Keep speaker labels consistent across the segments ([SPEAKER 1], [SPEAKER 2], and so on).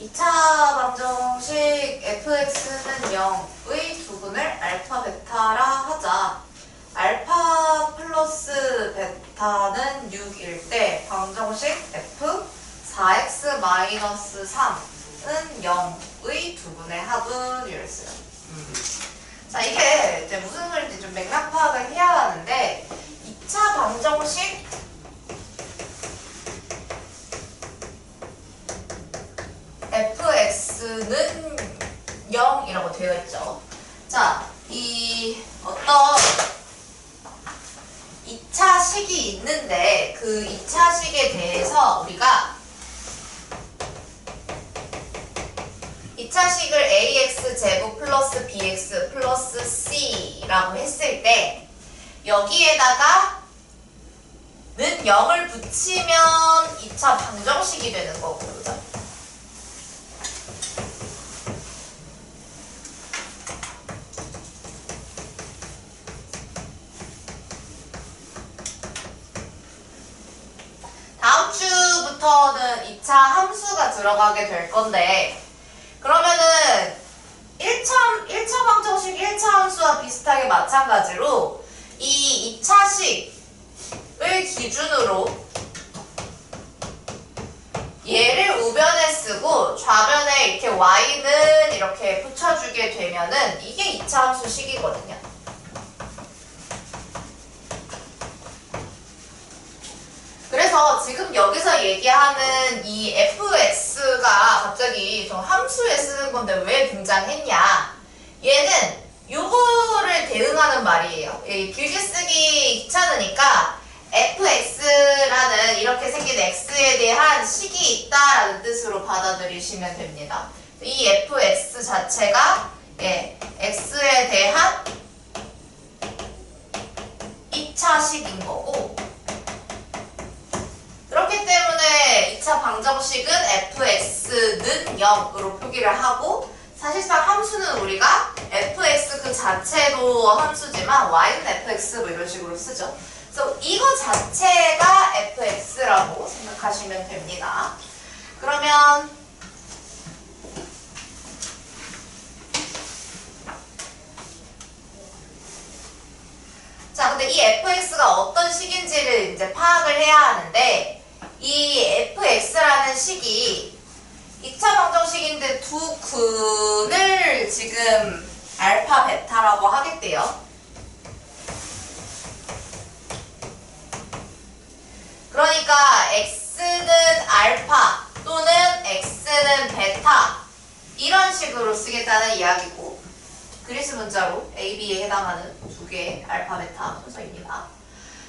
[SPEAKER 1] 2차 방정식 fx는 0의 두근을 알파 베타라 하자. 알파 플러스 베타는 6일 때 방정식 f 4x 마이너스 3은 0의 두근의 합은 이랬어요. 자, 이게 이제 무슨 소리인지 좀 맥락 파악을 해야 하는데 2차 방정식 fx는 0이라고 되어 있죠. 자, 이 어떤 2차 식이 있는데 그 2차 식에 대해서 우리가 2차 식을 ax 제곱 플러스 bx 플러스 c라고 했을 때 여기에다가 는 0을 붙이면 2차 방정식이 되는 거고, 그죠? 다음 주부터는 2차 함수가 들어가게 될 건데, 그러면은 1차 방정식 1차 함수와 비슷하게 마찬가지로 이 2차 식을 기준으로 얘를 우변에 쓰고 좌변에 이렇게 y는 이렇게 붙여주게 되면은 이게 2차 함수 식이거든요. 그래서 지금 여기서 얘기하는 이 fx가 갑자기 좀 함수에 쓰는 건데 왜 등장했냐? 얘는 요거를 대응하는 말이에요. 길게 쓰기 귀찮으니까 fx라는 이렇게 생긴 x에 대한 식이 있다라는 뜻으로 받아들이시면 됩니다. 이 fx 자체가 x에 대한 2차 식인 거고, 그렇기 때문에 2차 방정식은 fx는 0으로 표기를 하고, 사실상 함수는 우리가 fx 그 자체도 함수지만 y는 fx 뭐 이런 식으로 쓰죠. 그래서 이거 자체가 fx라고 생각하시면 됩니다. 그러면 자, 근데 이 fx가 어떤 식인지를 이제 파악을 해야 하는데, 이 fx라는 식이 2차 방정식인데 두 근을 지금 알파 베타라고 하겠대요. 그러니까 x는 알파 또는 x는 베타 이런 식으로 쓰겠다는 이야기고, 그리스 문자로 A, B에 해당하는 두 개의 알파 베타 순서입니다.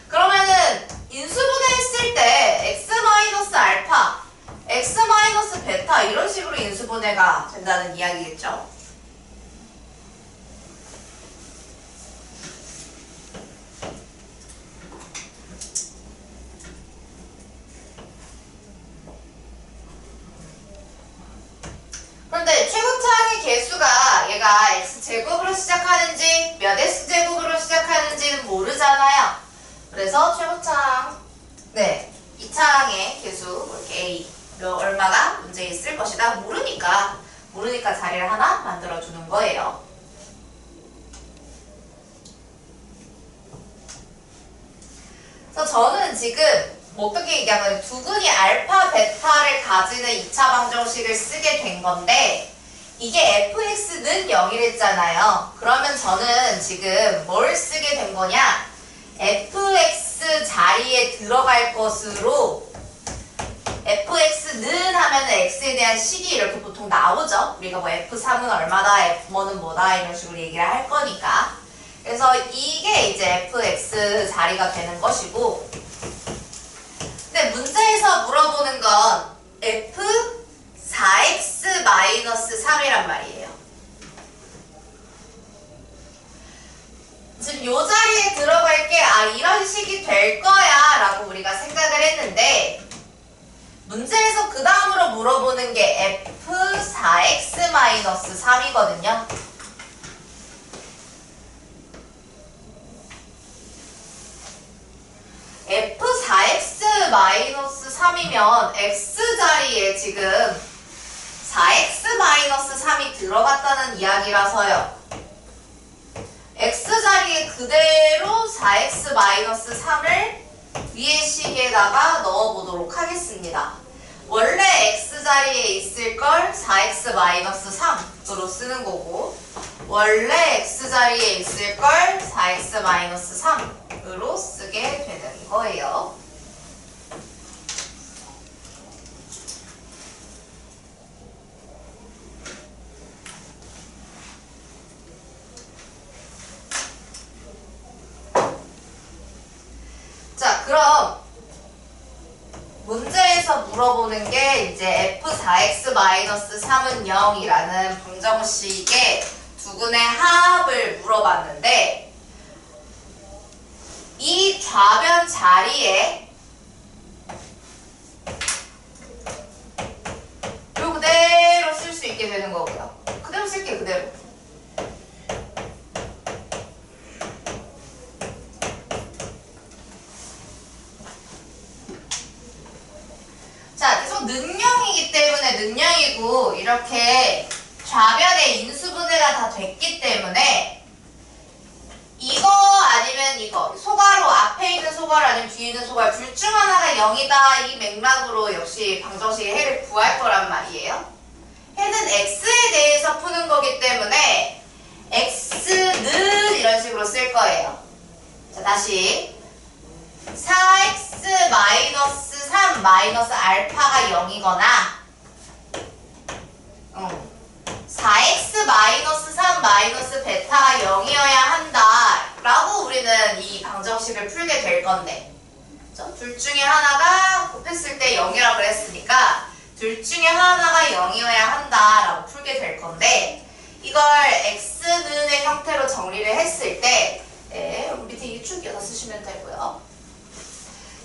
[SPEAKER 1] 그러면은 인수분해했을 때 x 마이너스 알파, x 마이너스 베타 이런 식으로 인수분해가 된다는 이야기겠죠. 그런데 최고차항의 개수가 얘가 x제곱으로 시작하는지 몇 x제곱으로 시작하는지는 모르잖아요. 그래서 최고차항, 2차항의 개수 이렇게 a 얼마가 문제에 있을 것이다 모르니까 자리를 하나 만들어주는 거예요. 그래서 저는 지금 어떻게 얘기하면 두근이 알파, 베타를 가지는 2차 방정식을 쓰게 된 건데, 이게 fx는 0이랬잖아요. 그러면 저는 지금 뭘 쓰게 된 거냐? fx 자리에 들어갈 것으로, fx는 하면 x에 대한 식이 이렇게 보통 나오죠. 우리가 뭐 f3은 얼마다, f1은 뭐다 이런 식으로 얘기를 할 거니까. 그래서 이게 이제 fx 자리가 되는 것이고, 근데 문제에서 물어보는 건 f4x 마이너스 3이란 말이에요. 지금 요 자리에 들어갈 게 이런 식이 될 거야 라고 우리가 생각을 했는데, 문제에서 그 다음으로 물어보는 게 f4x 마이너스 3이거든요. f4x 마이너스 3이면 x 자리에 지금 4x-3이 들어갔다는 이야기라서요. x자리에 그대로 4x-3을 위의 식에다가 넣어보도록 하겠습니다. 원래 x자리에 있을 걸 4x-3으로 쓰는 거고, 원래 x자리에 있을 걸 4x-3으로 쓰게 되는 거예요. 자, 그럼 문제에서 물어보는 게 이제 f4x-3은 0이라는 방정식의 두근의 합을 물어봤는데, 이 좌변 자리에 요 그대로 쓸 수 있게 되는 거고요. 그대로 쓸게, 그대로. 자, 계속 능령이기 때문에 능령이고, 이렇게 좌변의 인수분해가 다 됐기 때문에 이거 아니면 이거, 소괄호, 앞에 있는 소괄호 아니면 뒤에 있는 소괄호 둘 중 하나가 0이다, 이 맥락으로 역시 방정식의 해를 구할 거란 말이에요. 해는 x에 대해서 푸는 거기 때문에 x는 이런 식으로 쓸 거예요. 자, 다시 4x-3 마이너스 알파가 0이거나 4x-3 마이너스 베타가 0이어야 한다 라고 우리는 이 방정식을 풀게 될 건데, 둘 중에 하나가 곱했을 때 0이라고 그랬으니까 둘 중에 하나가 0이어야 한다 라고 풀게 될 건데, 이걸 x는의 형태로 정리를 했을 때 밑에 이 쭉 이어서 쓰시면 되고요.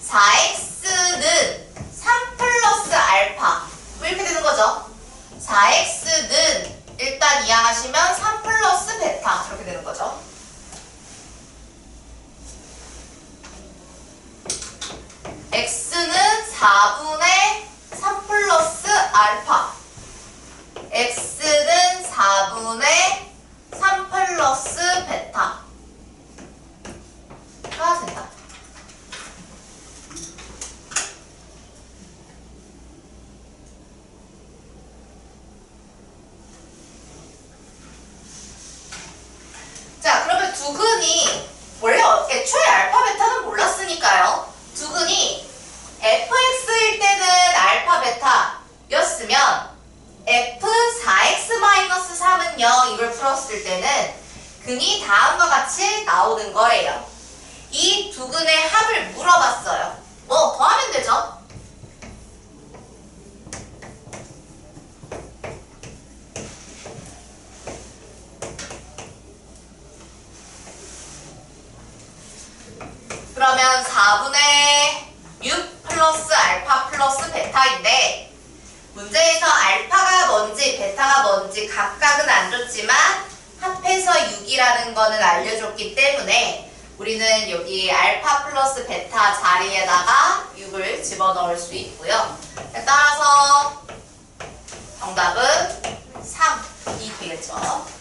[SPEAKER 1] 4x는 3 플러스 알파 이렇게 되는 거죠. 4x는 일단 이항하시면 3 플러스 베타 이렇게 되는 거죠. x는 4분의 3 플러스 알파, x는 4분의 3 플러스 베타가 된다. 자, 그러면 두근이 원래 애초에 알파 베타는 몰랐으니까요. 두근이 fx일 때는 알파 베타였으면 f4x-3은 0 이걸 풀었을 때는 근이 다음과 같이 나오는 거예요. 이 두근의 합을 물어봤어요. 뭐 더하면 되죠. 그러면 4분의 6 플러스 알파 플러스 베타인데, 문제에서 알파가 뭔지 베타가 뭔지 각각은 안 줬지만 합해서 6이라는 거는 알려줬기 때문에 우리는 여기 알파 플러스 베타 자리에다가 6을 집어넣을 수 있고요. 따라서 정답은 3이 되겠죠.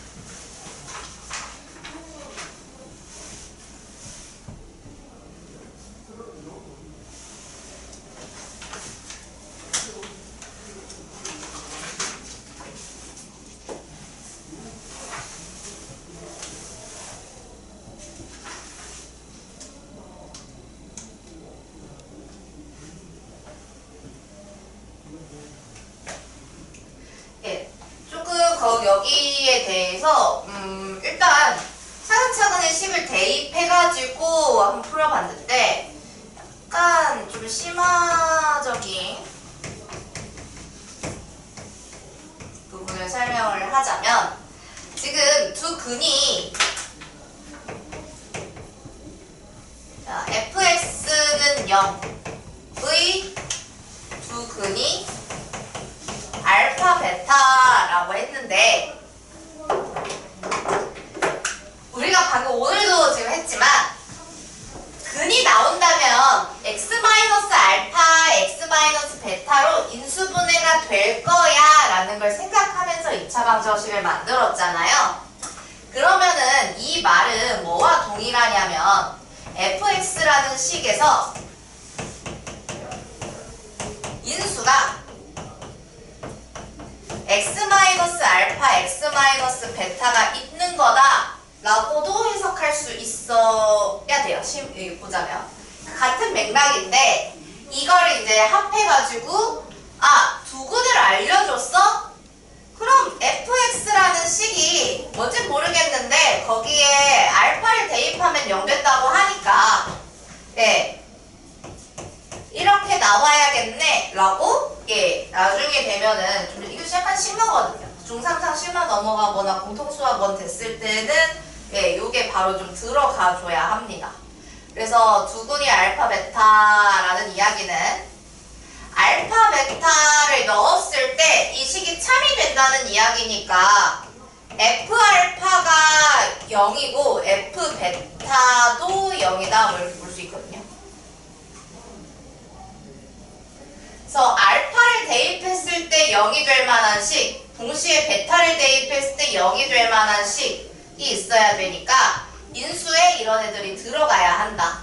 [SPEAKER 1] 여기에 대해서 일단 차근차근히 식을 대입해가지고 한번 풀어봤는데 약간 좀 심화적인 부분을 설명을 하자면, 지금 두 근이 fx는 0의 두 근이 알파 베타라고 했는데, 우리가 방금 오늘도 지금 했지만 근이 나온다면 x-알파, x-베타로 인수분해가 될 거야 라는 라는 걸 생각하면서 2차 방정식을 만들었잖아요. 그러면은 이 말은 뭐와 동일하냐면 fx라는 식에서 인수가 x-알파, x-베타가 있는 거다 라고도 해석할 수 있어야 돼요. 여기 보자면 같은 맥락인데 이거를 이제 합해가지고 두근을 알려줬어? 그럼 fx라는 식이 뭔지 모르겠는데 거기에 알파를 대입하면 0 된다고 하니까 이렇게 나와야겠네 라고 나중에 되면은 좀 이거 약간 심하거든요. 중3상 심화 넘어가거나 공통수학 1 됐을 때는 요게 바로 좀 들어가 줘야 합니다. 그래서 두근이 알파 베타라는 이야기는 알파 베타를 넣었을 때 이 식이 참이 된다는 이야기니까 f 알파가 0이고 f 베타도 0이다 이렇게 볼 수 있거든요. 그래서 알파를 대입했을 때 0이 될 만한 식, 동시에 베타를 대입했을 때 0이 될 만한 식이 있어야 되니까 인수에 이런 애들이 들어가야 한다.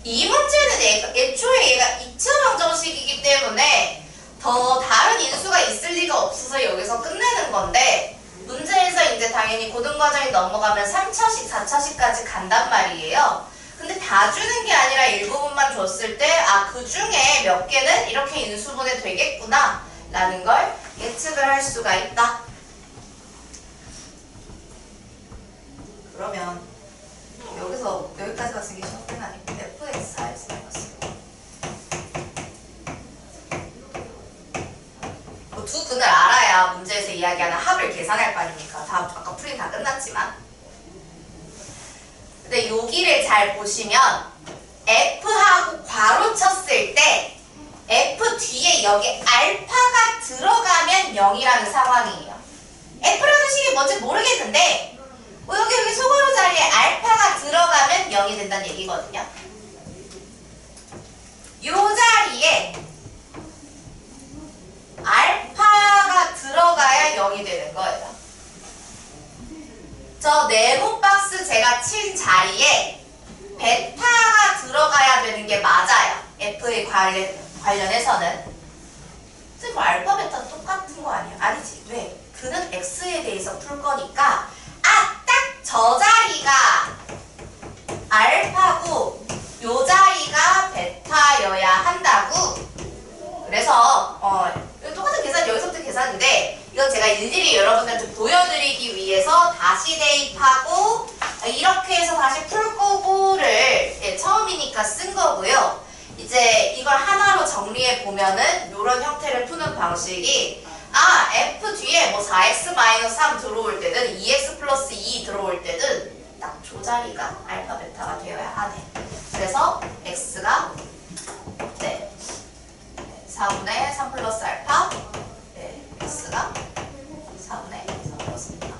[SPEAKER 1] 이 문제는 애초에 얘가 2차 방정식이기 때문에 더 다른 인수가 있을 리가 없어서 여기서 끝내는 건데 문제에서 이제 당연히 고등과정이 넘어가면 3차식, 4차식까지 간단 말이에요. 근데 다 주는 게 아니라 일부분만 줬을 때 그 중에 몇 개는 이렇게 인수분해 되겠구나 라는 걸 예측을 할 수가 있다. 그러면 여기서 여기까지가 쓰기 쉬운 건 아니고 fx 하에서 나왔어요. 두 근을 알아야 문제에서 이야기하는 합을 계산할 거 아닙니까? 다 아까 풀이 다 끝났지만. 근데 여기를 잘 보시면 f하고 괄호 쳤을 때 f 뒤에 여기 알파가 들어가면 0이라는 상황이에요. f라는 식이 뭔지 모르겠는데 여기 소괄호 자리에 알파가 들어가면 0이 된다는 얘기거든요. 요 자리에 알파가 들어가야 0이 되는 거예요. 저 네모 박스 제가 친 자리에 베타가 들어가야 되는 게 맞아요. F에 관련해서는. 지금 알파 베타 똑같은 거 아니야? 아니지. 왜? 그는 X에 대해서 풀 거니까 딱 저 자리가 알파고 요 자리가 베타여야 한다고. 그래서 똑같은 계산 여기서부터 계산인데 이건 제가 일일이 여러분들한테 보여드리기 위해서 다시 대입하고 이렇게 해서 다시 풀 거고를 처음이니까 쓴 거고요. 이제 이걸 하나로 정리해 보면은 이런 형태를 푸는 방식이 f 뒤에 뭐 4x-3 들어올 때든 2x 플러스 2 들어올 때든 딱 저 자리가 알파 베타가 되어야 하네. 그래서 x가 4분의 3 플러스 알파 x가 4분의 3 플러스 베타.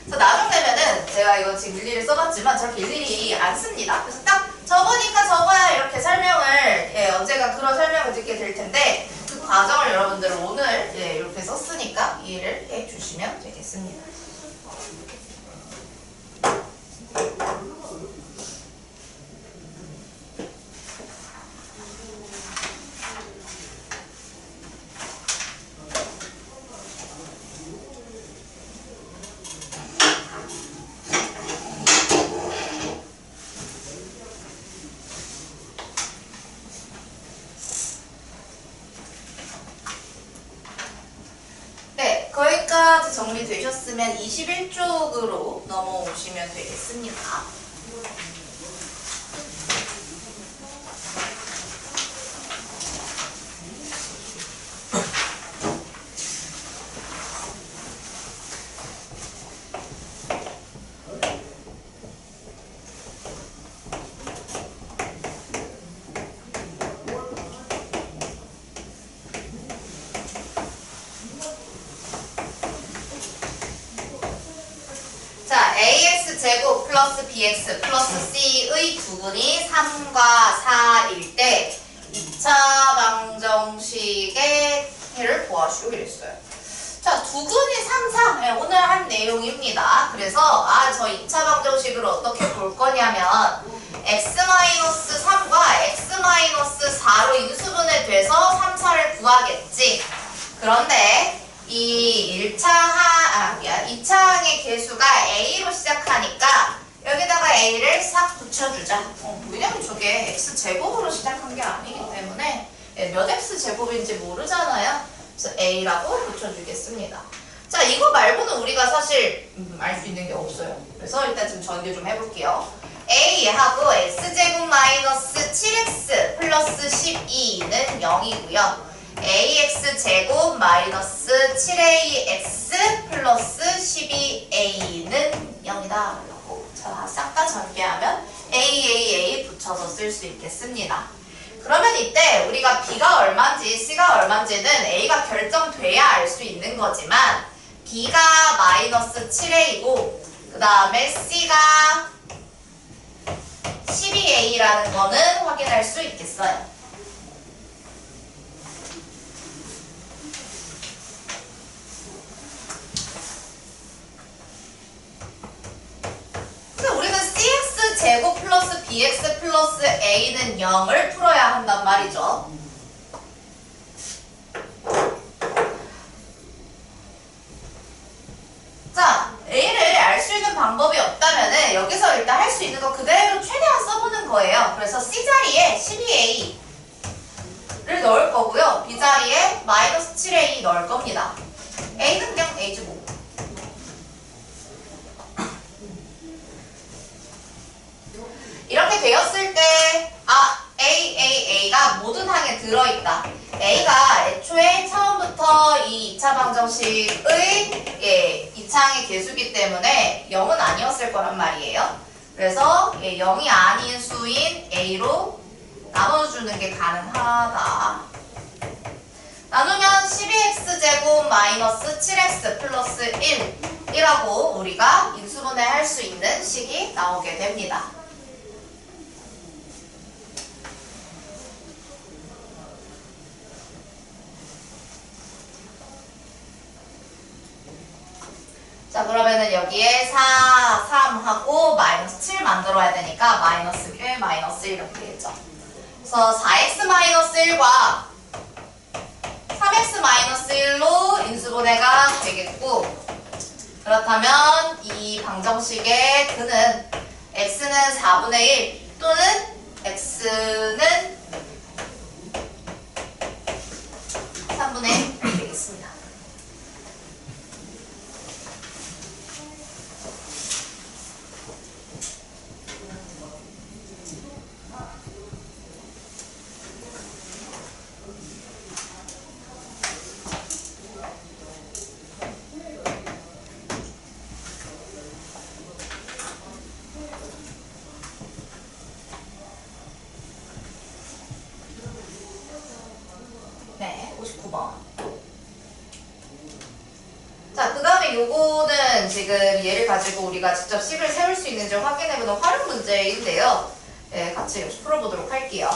[SPEAKER 1] 그래서 나중 되면은 제가 이거 지금 일일이 써봤지만 저렇게 일일이 안 씁니다. 그래서 딱 적으니까 적어야 이렇게 설명을 언젠가 그런 설명을 듣게 될 텐데 그 과정을 여러분들은 오늘 이렇게 썼으니까 이해를 해주시면 되겠습니다. 거기까지 정리되셨으면 21쪽으로 넘어오시면 되겠습니다. ax 제곱 플러스 bx 플러스 c의 두근이 3과 4일 때 2차 방정식의 해를 구하시오 이랬어요. 자, 두근이 3, 4. 네, 오늘 한 내용입니다. 그래서 저 2차 방정식으로 어떻게 볼 거냐면 x-3과 x-4로 인수분해 돼서 3, 4를 구하겠지. 그런데 이 2차 항의 개수가 a로 시작하니까 여기다가 a를 싹 붙여주자. 왜냐면 저게 x제곱으로 시작한 게 아니기 때문에 몇 x제곱인지 모르잖아요. 그래서 a라고 붙여주겠습니다. 자, 이거 말고는 우리가 사실 알 수 있는 게 없어요. 그래서 일단 좀 전개 좀 해볼게요. a하고 x제곱 마이너스 7x 플러스 12는 0이고요. ax제곱 마이너스 7ax 플러스 12a는 0이다 라고 싹 다 전개하면 a 붙여서 쓸 수 있겠습니다. 그러면 이때 우리가 b가 얼마인지 c가 얼마인지는 a가 결정돼야 알 수 있는 거지만 b가 마이너스 7a고 그 다음에 c가 12a라는 거는 확인할 수 있겠어요. 근데 우리는 cx제곱 플러스 bx 플러스 a는 0을 풀어야 한단 말이죠. 자, a를 알 수 있는 방법이 없다면은 여기서 일단 할 수 있는 거 그대로 최대한 써보는 거예요. 그래서 c자리에 12a를 넣을 거고요. b자리에 마이너스 7a 넣을 겁니다. a는 그냥 a지 뭐. 이렇게 되었을 때 A가 모든 항에 들어있다. A가 애초에 처음부터 이 2차 방정식의 2차 항의 개수기 때문에 0은 아니었을 거란 말이에요. 그래서 0이 아닌 수인 A로 나눠주는 게 가능하다. 나누면 12x제곱 마이너스 7x 플러스 1이라고 우리가 인수분해할 수 있는 식이 나오게 됩니다. 자, 그러면은 여기에 4, 3하고 마이너스 7 만들어야 되니까 마이너스 1, 마이너스 1 이렇게 되겠죠. 그래서 4x 마이너스 1과 3x 마이너스 1로 인수분해가 되겠고, 그렇다면 이 방정식의 근은 x는 4분의 1 또는 x는 3분의 1 되겠습니다. 네, 59번. 자, 그 다음에 요거는 지금 얘를 가지고 우리가 직접 식을 세울 수 있는지 확인해보는 활용 문제인데요. 네, 같이 역시 풀어보도록 할게요.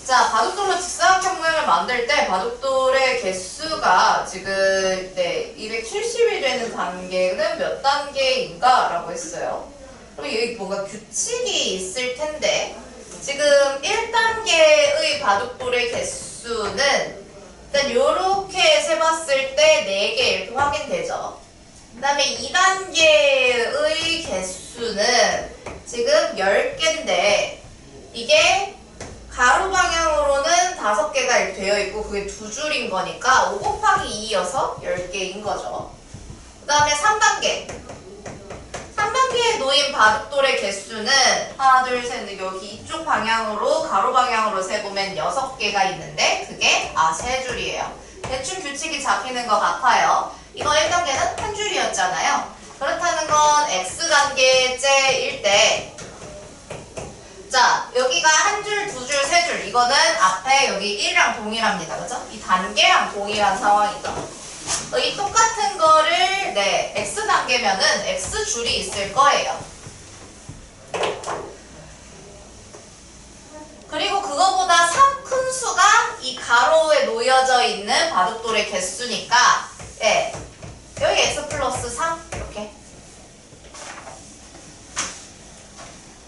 [SPEAKER 1] 자, 바둑돌로 직사각형 모양을 만들 때 바둑돌의 개수가 지금 270이 되는 단계는 몇 단계인가? 라고 했어요. 그럼 여기 뭔가 규칙이 있을 텐데 지금 1단계의 바둑돌의 개수는 일단 요렇게 세봤을 때 4개 이렇게 확인되죠. 그 다음에 2단계의 개수는 지금 10개인데 이게 가로 방향으로는 5개가 이렇게 되어 있고 그게 2줄인 거니까 5 곱하기 2여서 10개인 거죠. 그 다음에 3단계. 3단계에 놓인 바둑돌의 개수는 하나, 둘, 셋, 넷, 여기 이쪽 방향으로 가로 방향으로 세보면 6개가 있는데 그게 3줄이에요. 대충 규칙이 잡히는 것 같아요. 이거 1단계는 한 줄이었잖아요. 그렇다는 건 X단계째일 때 자, 여기가 한 줄, 2줄, 3줄 이거는 앞에 여기 1이랑 동일합니다. 그죠? 이 단계랑 동일한 상황이죠. 이 똑같은 거를 X단계면은 X줄이 있을 거예요. 그리고 그거보다 큰 들어있는 바둑돌의 개수니까 예, 여기 x 플러스 3 이렇게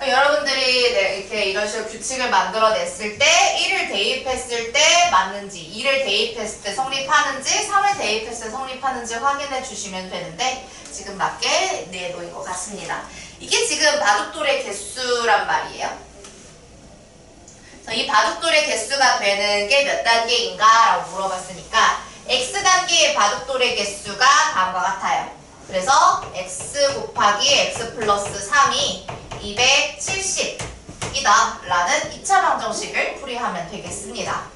[SPEAKER 1] 여러분들이 이렇게 이런 식으로 규칙을 만들어냈을 때 1을 대입했을 때 맞는지 2를 대입했을 때 성립하는지 3을 대입했을 때 성립하는지 확인해 주시면 되는데 지금 맞게 내놓은 것 같습니다. 이게 지금 바둑돌의 개수란 말이에요. 이 바둑돌의 개수가 되는 게 몇 단계인가? 라고 물어봤으니까 x단계의 바둑돌의 개수가 다음과 같아요. 그래서 x 곱하기 x 플러스 3이 270이다 라는 2차 방정식을 풀이하면 되겠습니다.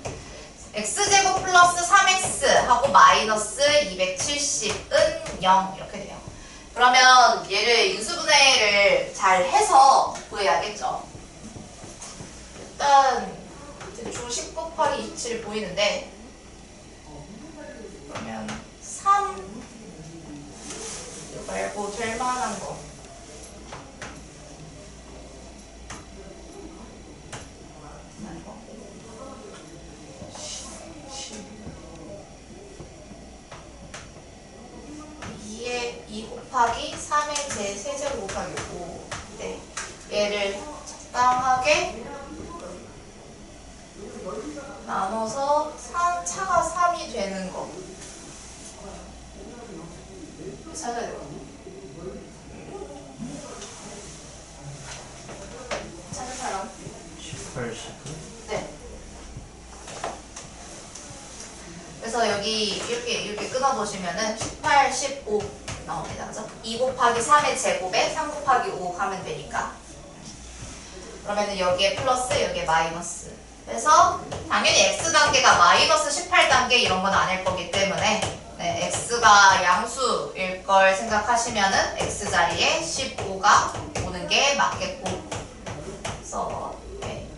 [SPEAKER 1] x제곱 플러스 3x 하고 마이너스 270은 0 이렇게 돼요. 그러면 얘를 인수분해를 잘 해서 구해야겠죠. 일단 대충 10 곱하기 27 보이는데 그러면 3 이거 말고 될 만한 거 곱하기 3의 제3제곱 곱하기 5. 네. 얘를 적당하게 나눠서 차가 3이 되는 거 찾아야 돼요. 찾은 사람?
[SPEAKER 2] 18, 19?
[SPEAKER 1] 네. 그래서 여기 이렇게 끊어보시면은 18, 15 나옵니다. 그죠? 2 곱하기 3의 제곱에 3 곱하기 5 가면 되니까. 그러면은 여기에 플러스, 여기에 마이너스. 그래서 당연히 x단계가 마이너스 18단계 이런 건 아닐 거기 때문에 네, x가 양수일 걸 생각하시면은 x자리에 15가 오는 게 맞겠고. 그래서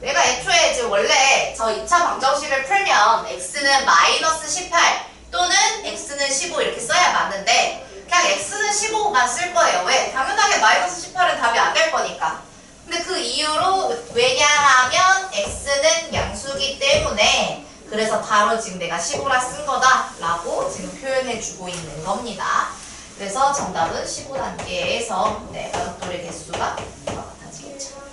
[SPEAKER 1] 내가 애초에 지금 원래 저 2차 방정식을 풀면 x는 마이너스 18 또는 x는 15 이렇게 써야 맞는데 그냥 x는 15만 쓸 거예요. 왜? 당연하게 마이너스 18은 답이 안 될 거니까. 근데 그 이유로 왜냐하면 x는 양수기 때문에 그래서 바로 지금 내가 15라 쓴 거다 라고 지금 표현해 주고 있는 겁니다. 그래서 정답은 15단계에서 네, 바둑돌의 개수가 같아지겠죠.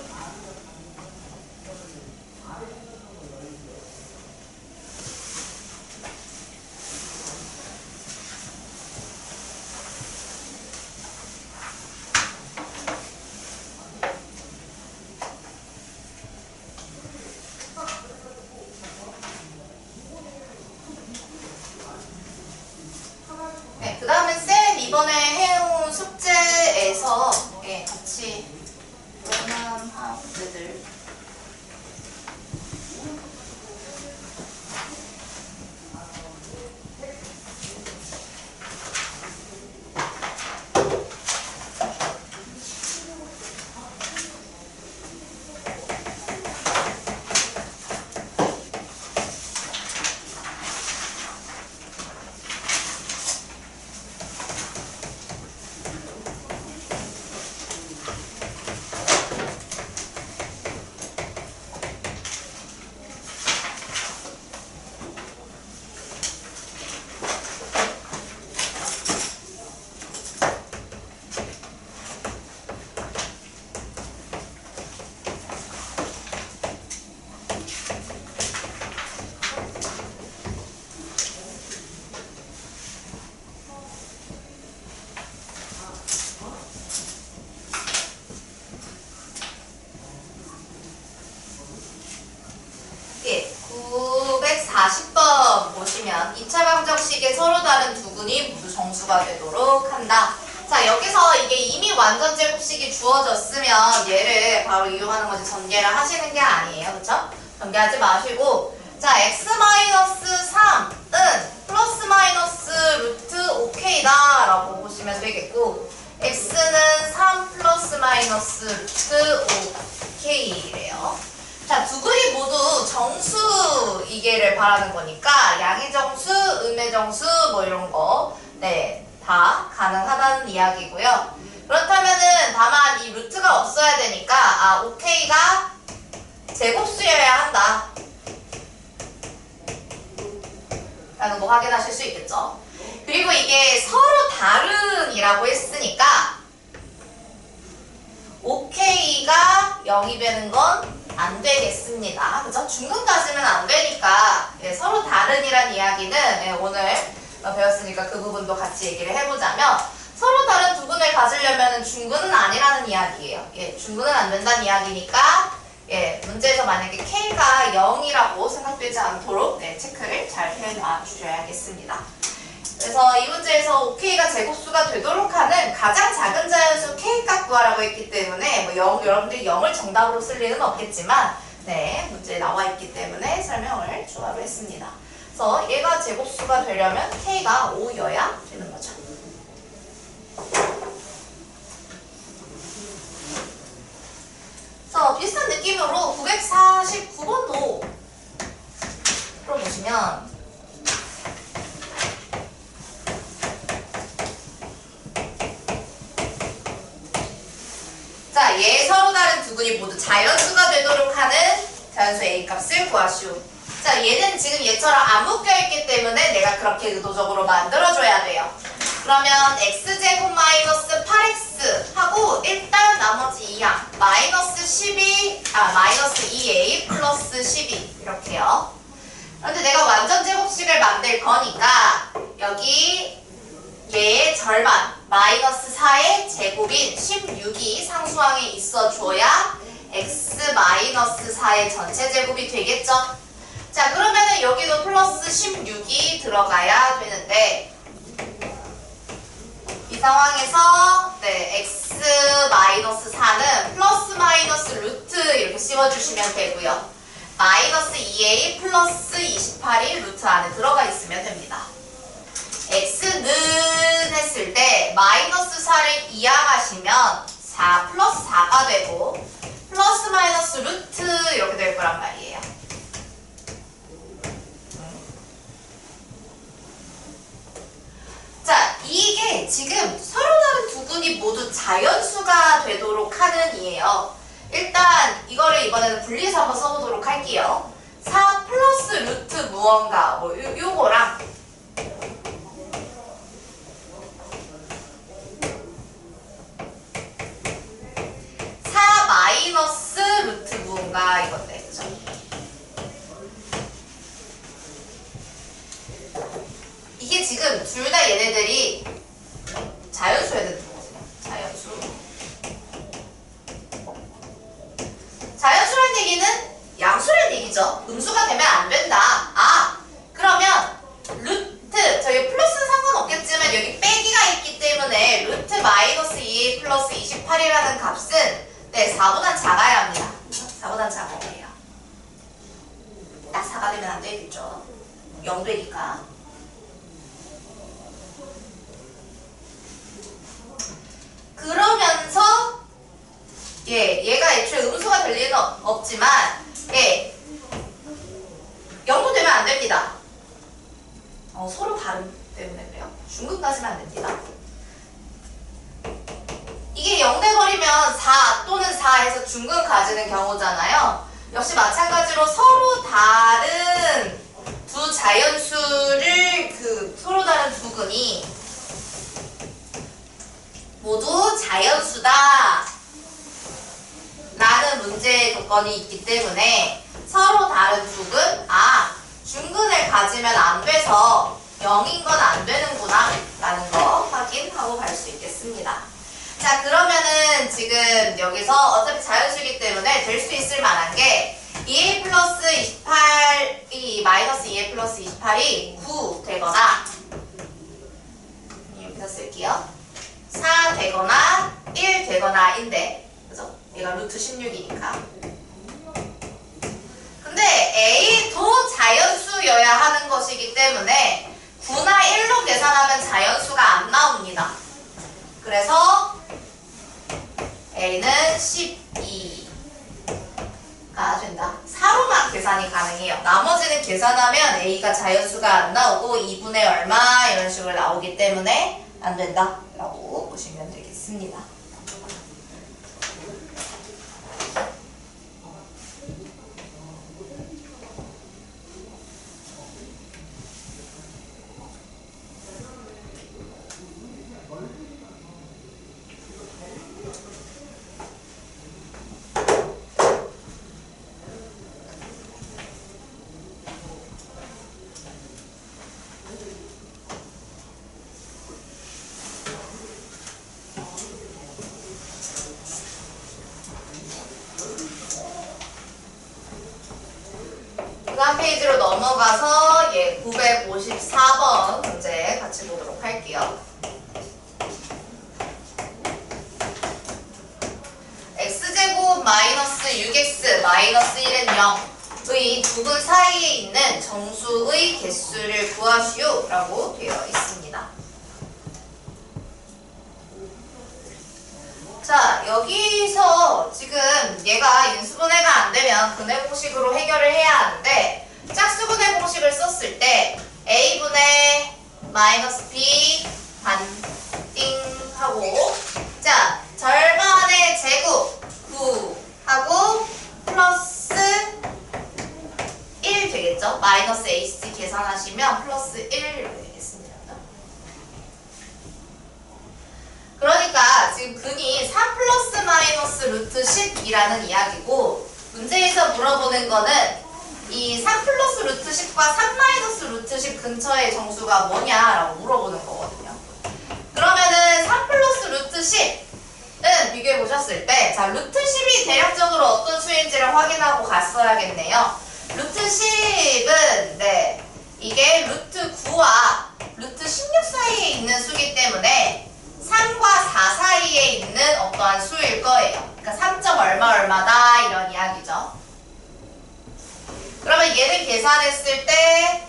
[SPEAKER 1] 네, 그 다음에 쌤 이번에 해온 숙제에서 예, 같이 볼만한 문제들 예, 940번 보시면 2차 방정식의 서로 다른 두 근이 모두 정수가 되도록 한다. 자, 여기서 이게 이미 완전 제곱식이 주어졌으면 얘를 바로 이용하는 거지 전개를 하시는 게 아니에요. 그쵸? 전개하지 마시고 자, x-3은 플러스 마이너스 루트 ok다 라고 보시면 되겠고 x는 3 플러스 마이너스 루트 ok래요. 자, 두 근이 모두 정수이게를 바라는 거니까 양의 정수, 음의 정수 뭐 이런 거 네, 다 가능하다는 이야기고요. 그렇다면은 다만 이 루트가 없어야 되니까 ok가 제곱수여야 한다. 라는 거 확인하실 수 있겠죠. 그리고 이게 서로 다른이라고 했으니까 OK가 0이 되는 건 안 되겠습니다. 그죠? 중근까지는 안 되니까 서로 다른이란 이야기는 오늘 배웠으니까 그 부분도 같이 얘기를 해보자면 서로 다른 두근을 가지려면 중근은 아니라는 이야기예요. 중근은 안 된다는 이야기니까 문제에서 만약에 K가 0이라고 생각되지 않도록 체크를 잘 해놔 주셔야겠습니다. 그래서 이 문제에서 OK가 제곱수가 되도록 하는 가장 작은 자연수 K값 구하라고 했기 때문에 여러분들이 0을 정답으로 쓸 리는 없겠지만 문제에 나와 있기 때문에 설명을 추가로 했습니다. 그래서 얘가 제곱수가 되려면 K가 5여야 되는 거죠. 그래서 비슷한 느낌으로 949번도 풀어보시면 자, 얘 서로 다른 두근이 모두 자연수가 되도록 하는 자연수 A값을 구하시오. 자, 얘는 지금 얘처럼 안 묶여있기 때문에 내가 그렇게 의도적으로 만들어줘야 돼요. 그러면 x제곱 마이너스 8x 하고 일단 나머지 2항 마이너스 2a 플러스 12 이렇게요. 그런데 내가 완전 제곱식을 만들 거니까 여기 얘의 절반 마이너스 4의 제곱인 16이 상수항에 있어줘야 x 마이너스 4의 전체 제곱이 되겠죠? 자, 그러면은 여기도 플러스 16이 들어가야 되는데 이 상황에서 x 마이너스 4는 플러스 마이너스 루트 이렇게 씌워주시면 되고요. 마이너스 2a 플러스 28이 루트 안에 들어가 있으면 됩니다. x는 했을 때 마이너스 4를 이항하시면 4 플러스 4가 되고 플러스 마이너스 루트 이렇게 될 거란 말이에요. 자, 이게 지금 서로 다른 두근이 모두 자연수가 되도록 하는 이에요. 일단 이거를 이번에는 분리해서 한번 써보도록 할게요. 4 플러스 루트 무언가 요거랑 4 마이너스 루트 무언가 이건데, 그죠? 이게 지금 둘 다 얘네들이 자연수여야 되는 거거든요. 자연수. 자연수란 얘기는 양수란 얘기죠. 음수가 되면 안 된다. 그러면 루트, 저희 플러스는 상관없겠지만 여기 빼기가 있기 때문에 루트 마이너스 2a 플러스 28이라는 값은 4보단 작아야 합니다. 4보단 작아야 해요. 딱 4가 되면 안 되겠죠. 0 되니까. 그러면서 얘가 애초에 음수가 될 리는 없지만 0도 되면 안 됩니다. 서로 다른 때문에 그래요. 중근까지는 안 됩니다. 이게 0 돼버리면 4 또는 4 해서 중근 가지는 경우잖아요. 역시 마찬가지로 서로 다른 두 자연수를 서로 다른 두근이 모두 자연수다 라는 문제 조건이 있기 때문에 서로 다른 두근, 중근을 가지면 안 돼서 0인 건 안 되는구나 라는 거 확인하고 갈 수 있겠습니다. 자, 그러면은 지금 여기서 어차피 자연수이기 때문에 될 수 있을 만한 게 2a 플러스 28이 마이너스 2a 플러스 28이 9 되거나 여기다 쓸게요. 4 되거나 1 되거나인데, 그죠? 얘가 루트 16이니까. 근데 A도 자연수여야 하는 것이기 때문에 9나 1로 계산하면 자연수가 안 나옵니다. 그래서 A는 12가 된다. 4로만 계산이 가능해요. 나머지는 계산하면 A가 자연수가 안 나오고 2분의 얼마 이런 식으로 나오기 때문에 안 된다 라고 보시면 되겠습니다. 다음 페이지로 넘어가서 954번 문제 같이 보도록 할게요. x제곱 마이너스 6x 마이너스 1은 0의 부분 사이에 있는 정수의 개수를 구하시오 라고 되어 있습니다. 자, 여기서 지금 얘가 인수분해가 안 되면 근해 공식으로 해결을 해야 하는데 짝수분해 공식을 썼을 때 a분의 마이너스 b 반띵 하고 자, 절반의 제곱 9 하고 플러스 1 되겠죠? 마이너스 ac 계산하시면 플러스 1 되겠습니다. 그러니까 지금 근이 3 플러스 마이너스 루트 10이라는 이야기고 문제에서 물어보는 거는 이 3 플러스 루트 10과 3 마이너스 루트 10 근처의 정수가 뭐냐라고 물어보는 거거든요. 그러면은 3 플러스 루트 10은 비교해 보셨을 때 자, 루트 10이 대략적으로 어떤 수인지를 확인하고 갔어야겠네요. 루트 10은 네, 이게 루트 9와 루트 16 사이에 있는 수기 때문에 3과 4 사이에 있는 어떠한 수일 거예요. 그러니까 3점 얼마 얼마다 이런 이야기죠. 그러면 얘를 계산했을 때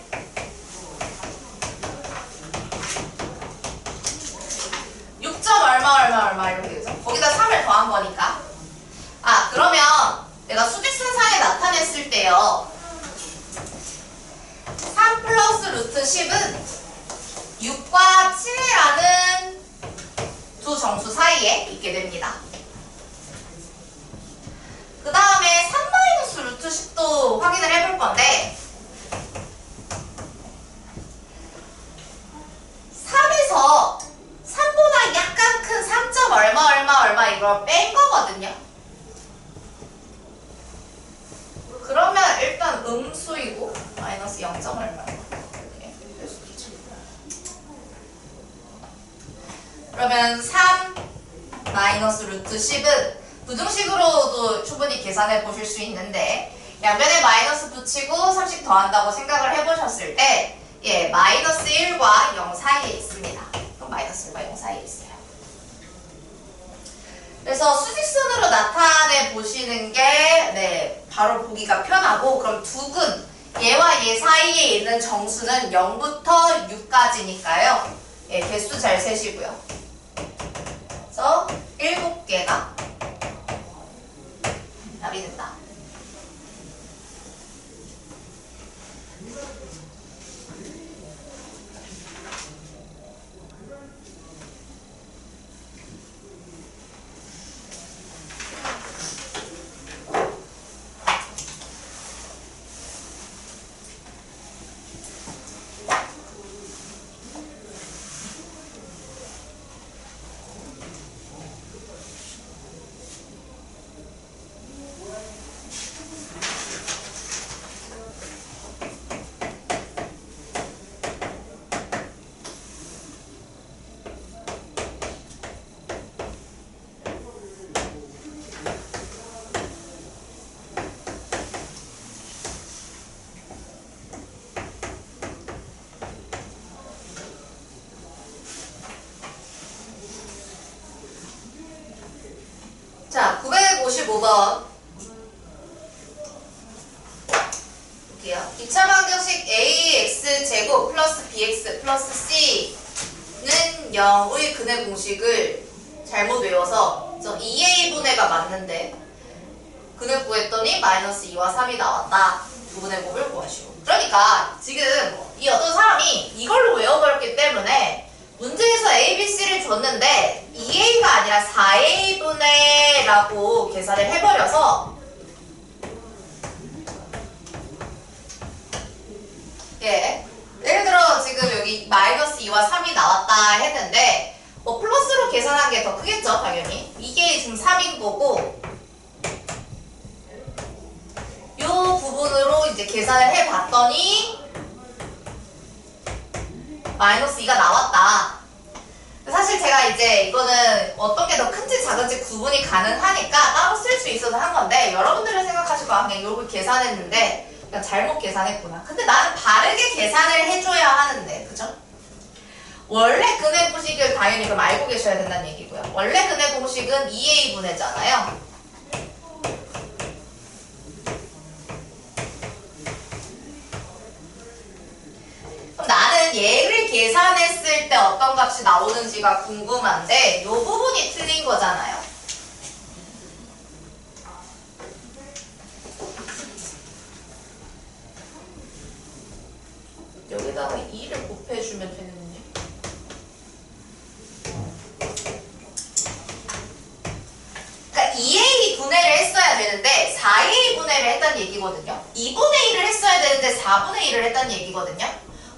[SPEAKER 1] 6점 얼마 이렇게 되죠. 거기다 3을 더한 거니까. 아, 그러면 내가 수직선상에 나타냈을 때요. 3 플러스 루트 10은 6과 7이라는 두 정수 사이에 있게 됩니다. 그 다음에 3 마이너스 루트 10도 확인을 해볼 건데 3에서 3보다 약간 큰 3점 얼마 이걸 뺀 거거든요. 그러면 일단 음수이고 마이너스 0점 얼마 이렇게 될 수 있죠. 그러면 3 마이너스 루트 10은 부등식으로도 충분히 계산해 보실 수 있는데 양변에 마이너스 붙이고 3씩 더한다고 생각을 해보셨을 때 예, 마이너스 1과 0 사이에 있습니다. 그럼 마이너스 1과 0 사이에 있어요. 그래서 수직선으로 나타내 보시는 게 네, 바로 보기가 편하고 그럼 두 근 얘와 얘 사이에 있는 정수는 0부터 6까지니까요. 예, 개수 잘 세시고요. 그래서 7개가 답이 된다. 자, 955번 볼게요. 2차 방정식 ax 제곱 플러스 bx 플러스 c는 0의 근해 공식을 잘못 외워서 2a분해가 맞는데 근해 구했더니 마이너스 2와 3이 나왔다. 부분의 곱을 구하시오. 그러니까 지금 이 어떤 사람이 이걸로 외워버렸기 때문에 문제에서 A, B, C를 줬는데 2A가 아니라 4A분의 라고 계산을 해버려서 예, 예를 들어 지금 여기 마이너스 2와 3이 나왔다 했는데 뭐 플러스로 계산한 게 더 크겠죠 당연히. 이게 지금 3인 거고 요 부분으로 이제 계산을 해봤더니 마이너스 2가 나왔다. 사실 제가 이제 이거는 어떤 게 더 큰지 작은지 구분이 가능하니까 따로 쓸 수 있어서 한 건데 여러분들은 생각하실 거야. 그냥 이걸 계산했는데 그러니까 잘못 계산했구나. 근데 나는 바르게 계산을 해줘야 하는데, 그죠? 원래 근해 공식을 당연히 그럼 알고 계셔야 된다는 얘기고요. 원래 근해 공식은 2a 분해잖아요. 그럼 나는 얘를 계산했을 때 어떤 값이 나오는지가 궁금한데 이 부분이 틀린 거잖아요. 여기다가 2를 곱해주면 되는데. 그러니까 2a 분해를 했어야 되는데 4a 분해를 했다는 얘기거든요. 2분의 1을 했어야 되는데 4분의 1을 했다는 얘기거든요.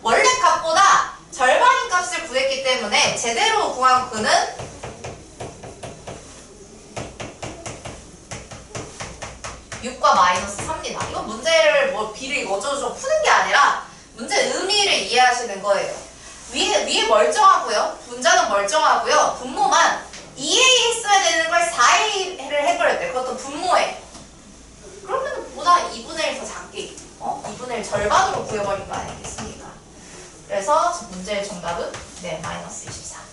[SPEAKER 1] 원래 값보다 절반인 값을 구했기 때문에 제대로 구한 근은 6과 마이너스 3입니다. 이건 문제를 뭐 비를 어쩌고저쩌고 푸는 게 아니라 문제 의미를 이해하시는 거예요. 위에 멀쩡하고요. 분자는 멀쩡하고요. 분모만 2a 했어야 되는 걸 4a를 해버렸대. 그것도 분모에. 그러면 보다 2분의 1 더 작게 2분의 1 절반으로 구해버린 거 아니겠습니까? 그래서 문제의 정답은 네, 마이너스 24.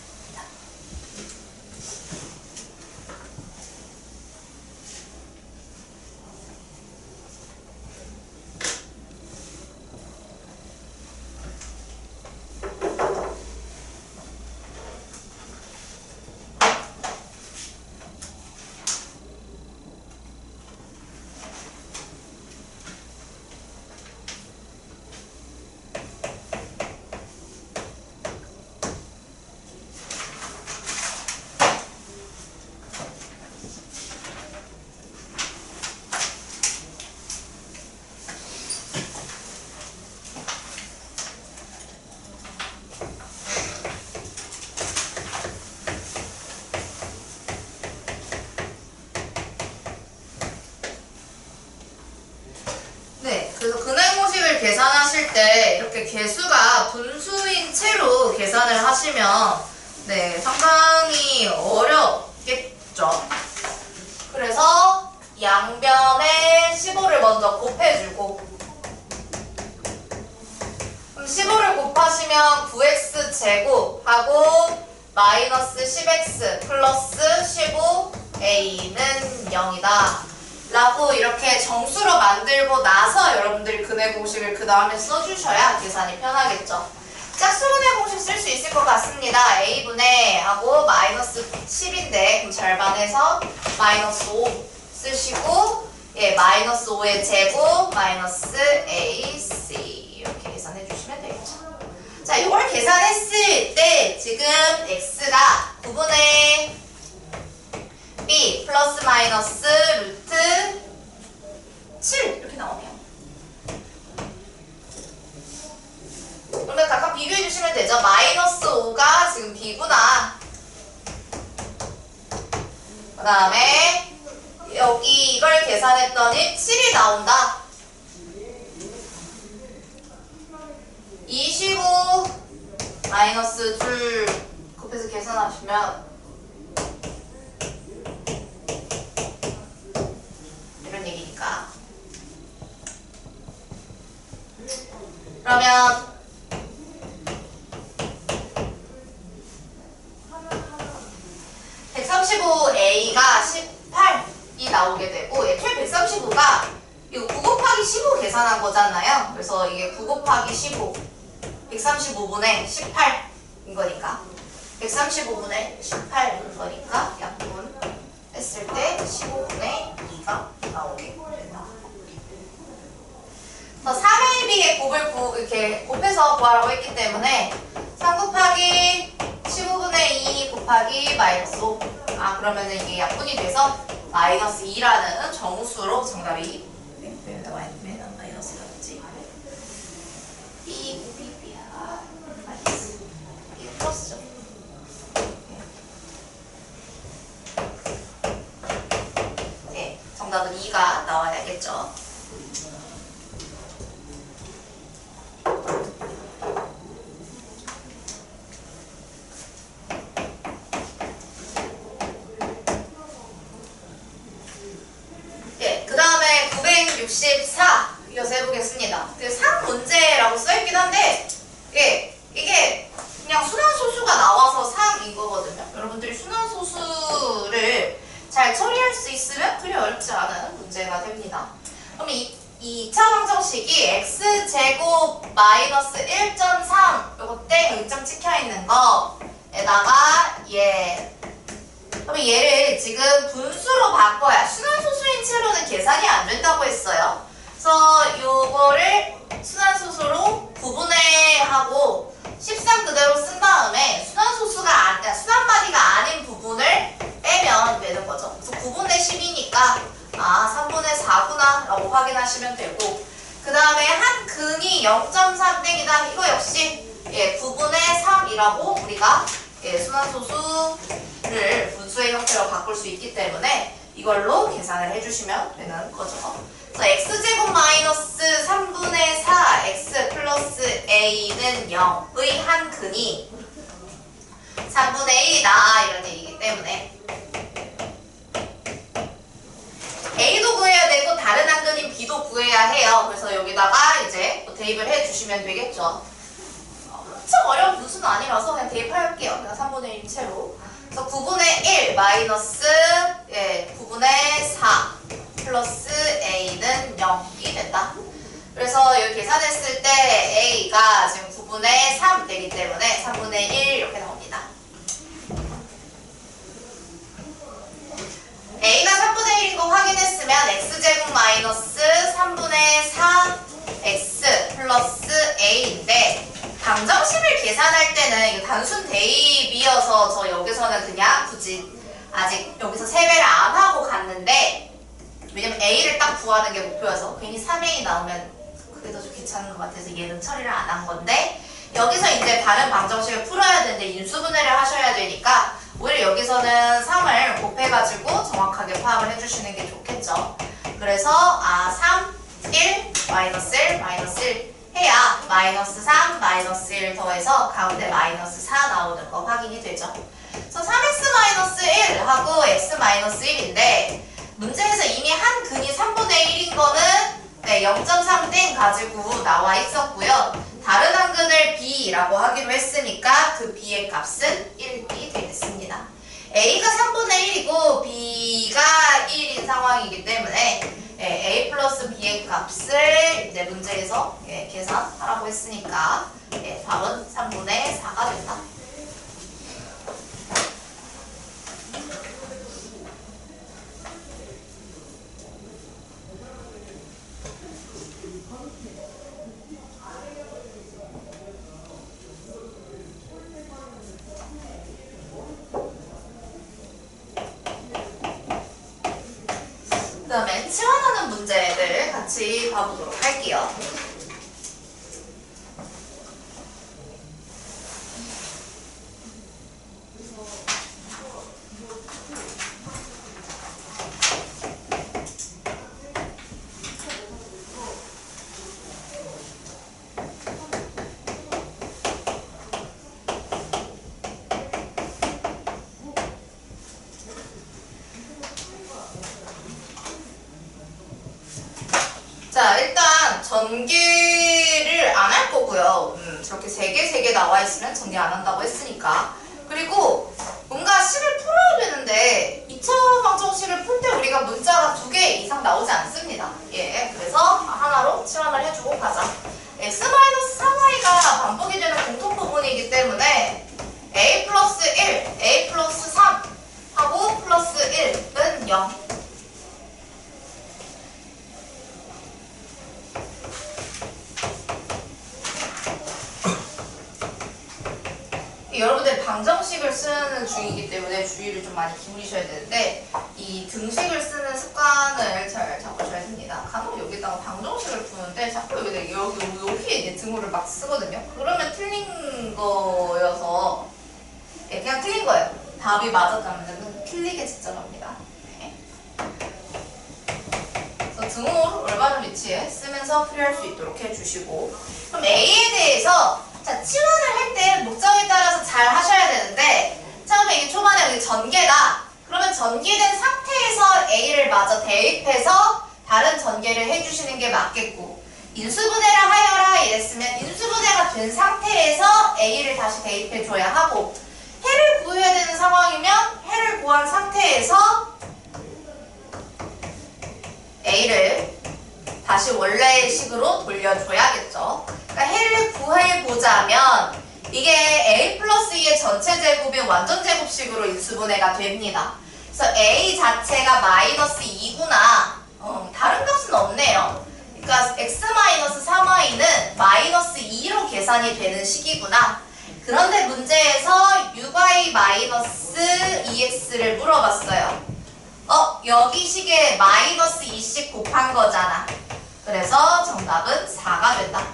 [SPEAKER 1] 계산하실 때 이렇게 개수가 분수인 채로 계산을 하시면 네, 상당히 어렵겠죠. 그래서 양변에 15를 먼저 곱해주고 그럼 15를 곱하시면 9x제곱하고 마이너스 10x 플러스 15a는 0이다. 라고 이렇게 정수로 만들고 나서 여러분들이 근해 공식을 그 다음에 써주셔야 계산이 편하겠죠. 짝수분해 공식 쓸 수 있을 것 같습니다. a분의 하고 마이너스 10인데 그럼 절반해서 마이너스 5 쓰시고 예, 마이너스 5의 제곱 마이너스 ac 이렇게 계산해 주시면 되겠죠. 자, 이걸 계산했을 때 지금 x가 9분의 b 플러스 마이너스 루트 7 이렇게 나오네요. 그러면 각각 비교해 주시면 되죠. 마이너스 5가 지금 b구나. 그 다음에 여기 이걸 계산했더니 7이 나온다. 25 마이너스 2 곱해서 계산하시면 이런 얘기니까. 그러면 135a가 18이 나오게 되고 애초에 135가 이거 9 곱하기 15 계산한 거잖아요. 그래서 이게 9 곱하기 15 135분의 18인 거니까 135분의 18인 거니까 약분 했을 때 15분의 2가 나오게 된다. 그래서 3a, b의 곱을 이렇게 곱해서 구하라고 했기 때문에 3 곱하기 15분의 2 곱하기 마이너스 5. 아, 그러면은 이게 약분이 돼서 마이너스 2라는 정수로 정답이 마이너스가 됐지. B야. 마이너스. 이게 플러스죠. 네, 정답은 2가 나와야겠죠. 예, 그 다음에 964 이어서 해보겠습니다. 이 2차 방정식이 x제곱 마이너스 1.3 요거 땡 여기점 찍혀있는 거에다가 그럼 얘를 지금 분수로 바꿔야 순환소수인 채로는 계산이 안 된다고 했어요. 그래서 요거를 순환소수로 구분해하고 13 그대로 쓴 다음에 순환마디가 아닌 부분을 빼면 되는 거죠. 그래서 9분의 10이니까 3분의 4구나 라고 확인하시면 되고, 그 다음에 한 근이 0.3땡이다. 이거 역시 9분의 3이라고 우리가 순환소수를 분수의 형태로 바꿀 수 있기 때문에 이걸로 계산을 해주시면 되는 거죠. 그래서 x제곱 마이너스 3분의 4 x 플러스 a는 0의 한 근이 3분의 1이다 이런 얘기이기 때문에 a도 구해야 되고 다른 한 근인 b도 구해야 해요. 그래서 여기다가 이제 대입을 해주시면 되겠죠. 엄청 어려운 분수는 아니라서 그냥 대입할게요. 그냥 3분의 1 채로. 그래서 9분의 1 마이너스 9분의 4 플러스 a는 0이 된다. 그래서 여기 계산했을 때 a가 지금 9분의 3 되기 때문에 3분의 1 이렇게 나옵니다. a가 3분의 1인 거 확인했으면 x제곱 마이너스 3분의 4 x 플러스 a인데 방정식을 계산할 때는 이거 단순 대입이어서 저 여기서는 그냥 굳이 아직 여기서 세배를 안 하고 갔는데, 왜냐면 a를 딱 구하는 게 목표여서 괜히 3a 나오면 그게 더 좀 귀찮은 것 같아서 얘는 처리를 안 한 건데, 여기서 이제 다른 방정식을 풀어야 되는데 인수분해를 하셔야 되니까 오히려 여기서는 3을 곱해가지고 정확하게 파악을 해주시는 게 좋겠죠. 그래서 3, 1, 마이너스 1, 마이너스 1 해야 마이너스 3, 마이너스 1 더해서 가운데 마이너스 4 나오는 거 확인이 되죠. 그래서 3x 마이너스 1 하고 x 마이너스 1인데 문제에서 이미 한 근이 3분의 1인 거는 0.3땡 가지고 나와 있었고요. 다른 한 근을 b라고 하기로 했으니까 그 b의 값은 1이 되겠습니다. a가 3분의 1이고 b가 1인 상황이기 때문에 a 플러스 b의 값을 이제 문제에서 계산하라고 했으니까 답은 3분의 4가 된다. 그 다음에 치환하는 문제들 같이 봐보도록 할게요. 자, 일단 전개를 안 할 거고요. 저렇게 3개 나와 있으면 전개 안 한다고 했으니까. 그리고 뭔가 식을 풀어야 되는데 2차 방정식을 풀 때 우리가 문자가 2개 이상 나오지 않습니다. 그래서 하나로 치환을 해주고 가자. x-3y가 반복이 되는 공통 부분이기 때문에 a 플러스 1, a 플러스 3 하고 플러스 1은 0. 여러분들 방정식을 쓰는 중이기 때문에 주의를 좀 많이 기울이셔야 되는데 이 등식을 쓰는 습관을 잘 잡으셔야 됩니다. 간혹 여기다가 방정식을 푸는데 자꾸 여기에 이제 등호를 막 쓰거든요. 그러면 틀린 거여서 그냥 틀린 거예요. 답이 맞았다면 틀리게 측정합니다. 그래서 등호를 올바른 위치에 쓰면서 풀이할 수 있도록 해주시고, 그럼 A에 대해서 자, 치환을 할 때 목적에 따라서 잘 하셔야 되는데, 처음에 이게 초반에 여기 전개다. 그러면 전개된 상태에서 A를 마저 대입해서 다른 전개를 해주시는 게 맞겠고, 인수분해를 하여라 이랬으면 인수분해가 된 상태에서 A를 다시 대입해줘야 하고, 해를 구해야 되는 상황이면 해를 구한 상태에서 A를 다시 원래의 식으로 돌려줘야겠죠. 그러니까 해를 구해보자면 이게 a 플러스 2의 전체 제곱인 완전 제곱식으로 인수분해가 됩니다. 그래서 a 자체가 마이너스 2구나. 다른 값은 없네요. 그러니까 x-3y는 마이너스 2로 계산이 되는 식이구나. 그런데 문제에서 6y-2x를 물어봤어요. 여기 식에 마이너스 2씩 곱한 거잖아. 그래서 정답은 4가 된다.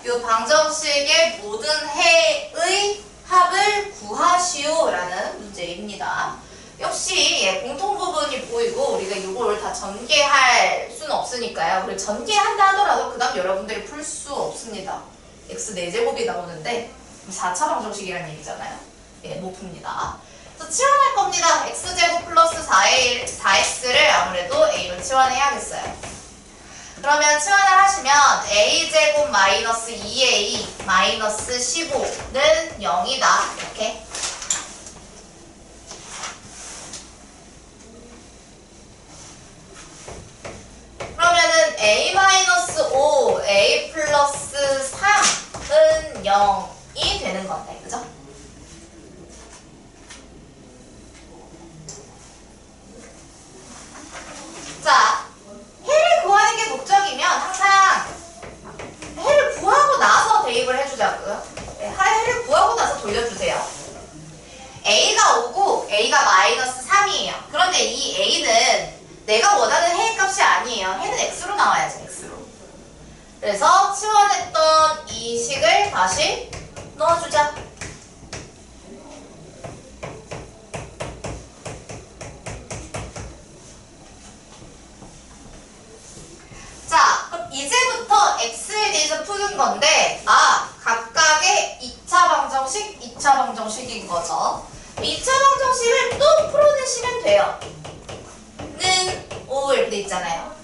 [SPEAKER 1] 이 방정식의 모든 해의 합을 구하시오라는 문제입니다. 역시 공통 부분이 보이고 우리가 이걸 다 전개할 수는 없으니까요. 그리고 전개한다 하더라도 그 다음 여러분들이 풀 수 없습니다. x 4제곱이 나오는데 4차 방정식이라는 얘기잖아요. 못 풉니다. 그래서 치환할 겁니다. x제곱 플러스 4x를 아무래도 a로 치환해야겠어요. 그러면 치환을 하시면 a제곱 마이너스 2a 마이너스 15는 0이다. 이렇게. 그러면은 a 마이너스 5, a 플러스 3은 0이 되는 건데, 그죠? 자. 해를 구하는 게 목적이면 항상 해를 구하고 나서 대입을 해주자고요. 해를 구하고 나서 돌려주세요. a가 5고 a가 마이너스 3이에요. 그런데 이 a는 내가 원하는 해의 값이 아니에요. 해는 x로 나와야지, x로. 그래서 치환했던 이 식을 다시 넣어주자. 자, 그럼 이제부터 x에 대해서 푸는 건데 각각의 2차 방정식, 2차 방정식인 거죠. 2차 방정식을 또 풀어내시면 돼요. 는 5 이렇게 돼 있잖아요.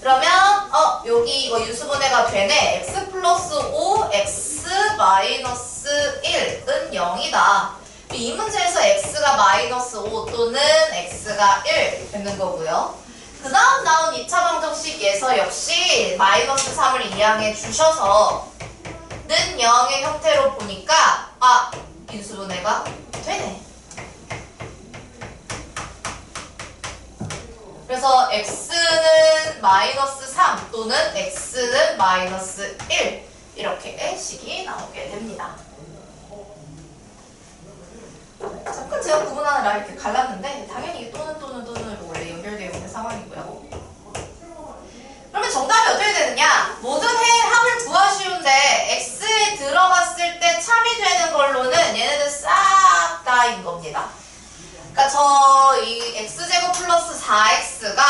[SPEAKER 1] 그러면 여기 이거 유수분해가 되네. x 플러스 5, x 마이너스 1은 0이다. 이 문제에서 x가 마이너스 5 또는 x가 1 되는 거고요. 그 다음 나온 2차 방정식에서 역시 마이너스 3을 이항해 주셔서 는 0의 형태로 보니까 인수분해가 되네. 그래서 x는 마이너스 3 또는 x는 마이너스 1 이렇게 식이 나오게 됩니다. 잠깐 제가 구분하느라 이렇게 갈랐는데 당연히 또는으로 원래 연결되어 있는 상황이고요. 그러면 정답이 어떻게 되느냐? 모든 해의 합을 구하시는데 x에 들어갔을 때 참이 되는 걸로는 얘네들 싹 다인 겁니다. 그러니까 이 x제곱 플러스 4x가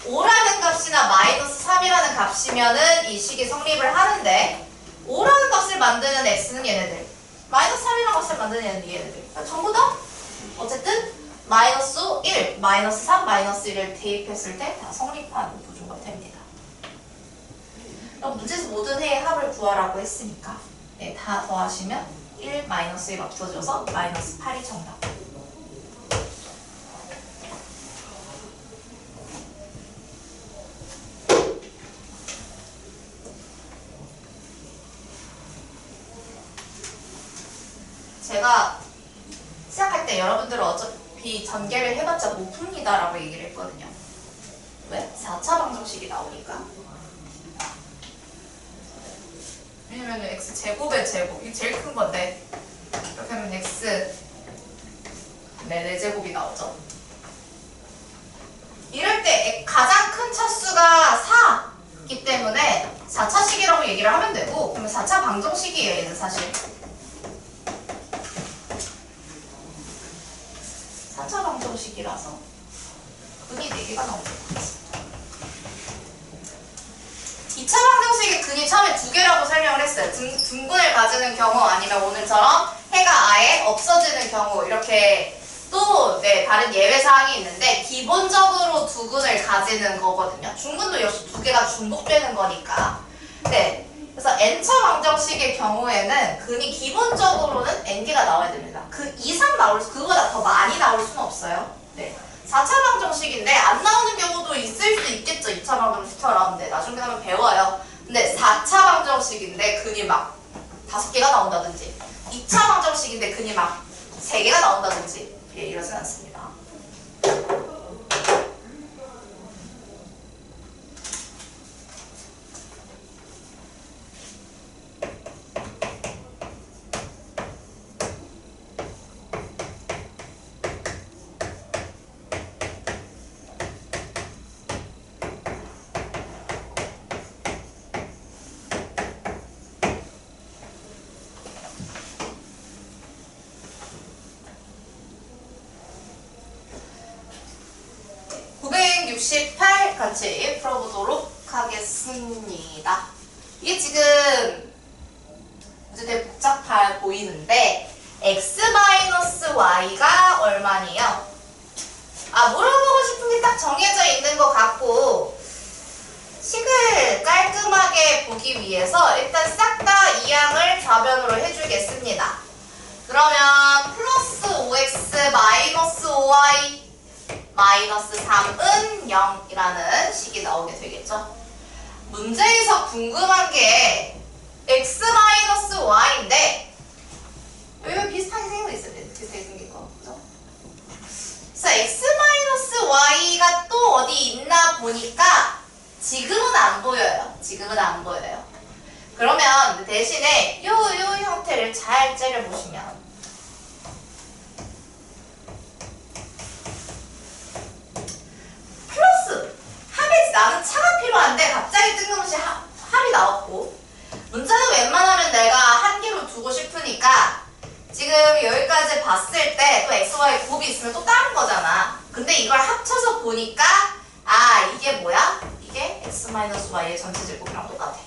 [SPEAKER 1] 5라는 값이나 마이너스 3이라는 값이면은 이 식이 성립을 하는데 5라는 값을 만드는 x는 얘네들, 마이너스 3이라는 값을 만드는 얘네들 그러니까 전부 다 어쨌든 마이너스 1, 마이너스 3, 마이너스 1을 대입했을 때 다 성립하는 구조가 됩니다. 그럼 문제에서 모든 해의 합을 구하라고 했으니까 다 더하시면 1, 마이너스 1 없어져서 마이너스 8이 정답. 제가 시작할 때 여러분들은 어차피 전개를 해봤자 못 풉니다 라고 얘기를 했거든요. 왜? 4차 방정식이 나오니까. 왜냐면 x 제곱의 제곱, 이게 제일 큰 건데 이렇게 하면 x 4제곱이 나오죠. 이럴 때 가장 큰 차수가 4이기 때문에 4차식이라고 얘기를 하면 되고, 그러면 4차 방정식이에요 얘는 사실. 4차 방정식이라서 근이 4개가 나옵니다. 2차 방정식의 근이 처음에 2개라고 설명을 했어요. 등분을 가지는 경우 아니면 오늘처럼 해가 아예 없어지는 경우 이렇게 또 다른 예외사항이 있는데 기본적으로 2근을 가지는 거거든요. 중근도 역시 2개가 중복되는 거니까. 네. 그래서 n차 방정식의 경우에는 근이 기본적으로는 n개가 나와야 됩니다. 그 이상 그거보다 더 많이 나올 수는 없어요. 네. 4차 방정식인데 안 나오는 경우도 있을 수 있겠죠. 2차 방정식처럼. 네, 나중에 하면 배워요. 근데 4차 방정식인데 근이 막 5개가 나온다든지 2차 방정식인데 근이 막 3개가 나온다든지 이러진 않습니다. 같이 풀어보도록 하겠습니다. 이게 지금 이제 되게 복잡해 보이는데 x-y가 얼마니요? 물어보고 싶은 게 딱 정해져 있는 것 같고 식을 깔끔하게 보기 위해서 일단 싹 다 이항을 좌변으로 해주겠습니다. 그러면 플러스 5x 마이너스 5y 마이너스 3은 0이라는 식이 나오게 되겠죠. 문제에서 궁금한 게 x 마이너스 y인데 여기가 비슷하게 생겼어요. 비슷하게 생긴 거. 그죠? 그래서 x 마이너스 y가 또 어디 있나 보니까 지금은 안 보여요. 지금은 안 보여요. 그러면 대신에 요 형태를 잘 째려보시면 플러스 합이 나는 차가 필요한데 갑자기 뜬금없이 합이 나왔고 문자는 웬만하면 내가 한 개로 두고 싶으니까 지금 여기까지 봤을 때 또 xy 곱이 있으면 또 다른 거잖아. 근데 이걸 합쳐서 보니까 이게 뭐야? 이게 x-y의 전체 제곱이랑 똑같아.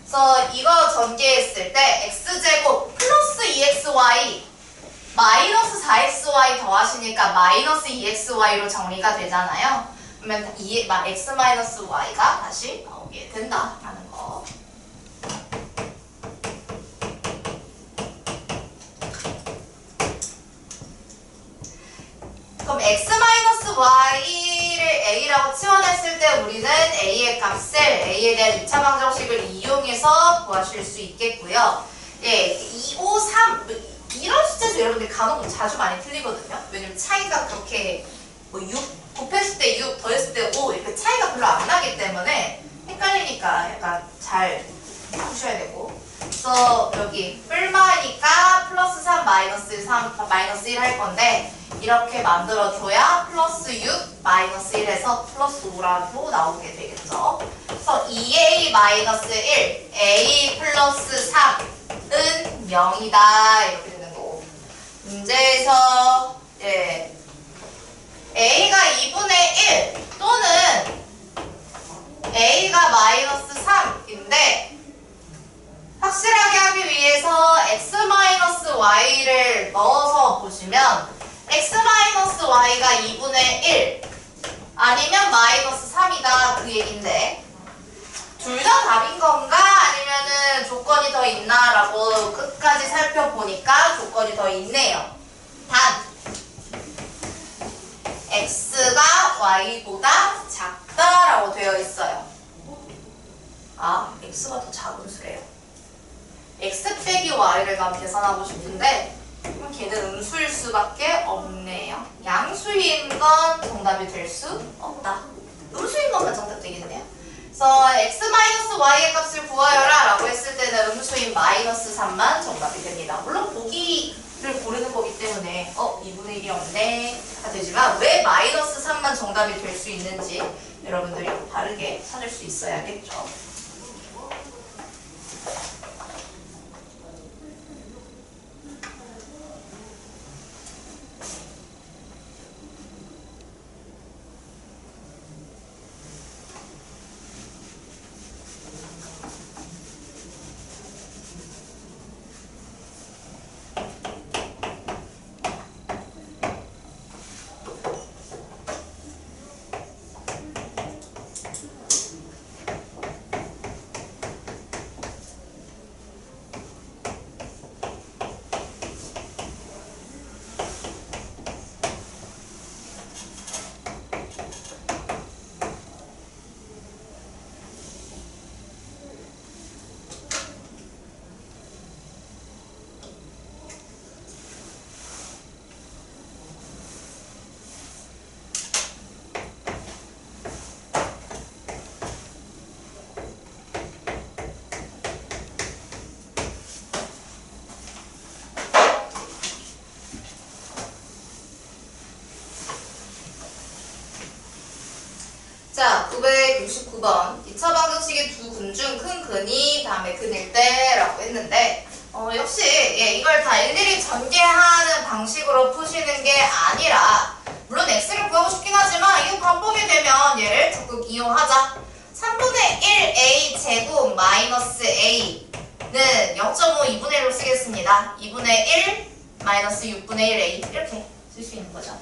[SPEAKER 1] 그래서 이거 전개했을 때 x제곱 플러스 2xy 마이너스 4xy 더하시니까 마이너스 2xy로 정리가 되잖아요. 그러면 x-y가 다시 나오게 된다라는 거. 그럼 x-y를 a라고 치환했을 때 우리는 a의 값을 a에 대한 2차 방정식을 이용해서 구하실 수 있겠고요. 2, 5, 3 이런 숫자에서 여러분들 간혹 자주 많이 틀리거든요. 왜냐면 차이가 그렇게 6 곱했을 때 6 더했을 때 5 이렇게 차이가 별로 안 나기 때문에 헷갈리니까 약간 잘 푸셔야 되고. 그래서 여기 뿔마니까 플러스 3 마이너스 3 마이너스 1 할 건데 이렇게 만들어줘야 플러스 6 마이너스 1에서 플러스 5라고 나오게 되겠죠. 그래서 2a 마이너스 1 a 플러스 3은 0이다 이렇게 되는 거고 문제에서 a가 2분의 1 또는 a가 마이너스 3인데 확실하게 하기 위해서 x-y를 넣어서 보시면 x-y가 2분의 1 아니면 마이너스 3이다 그 얘긴데 둘 다 답인 건가 아니면은 조건이 더 있나 라고 끝까지 살펴보니까 조건이 더 있네요. 단 x가 y보다 작다라고 되어 있어요. x가 더 작은 수래요. x 빼기 y를 난 계산하고 싶은데 그럼 걔는 음수일 수밖에 없네요. 양수인 건 정답이 될 수 없다. 음수인 것만 정답 되겠네요. 그래서 x-y의 값을 구하여라 라고 했을 때는 음수인 마이너스 3만 정답이 됩니다. 물론 보기 고르는 거기 때문에 2분의 1이 없네 가 되지만 왜 마이너스 3만 정답이 될 수 있는지 여러분들이 다르게 찾을 수 있어야겠죠. 자, 969번. 2차 방정식의 두 근 중 큰 근이 다음에 근일 때라고 했는데 역시 이걸 다 일일이 전개하는 방식으로 푸시는 게 아니라 물론 x를 구하고 싶긴 하지만 이 방법이 되면 얘를 적극 이용하자. 3분의 1a 제곱 마이너스 a는 0.5 2분의 1로 쓰겠습니다. 2분의 1 마이너스 6분의 1a 이렇게 쓸 수 있는 거죠.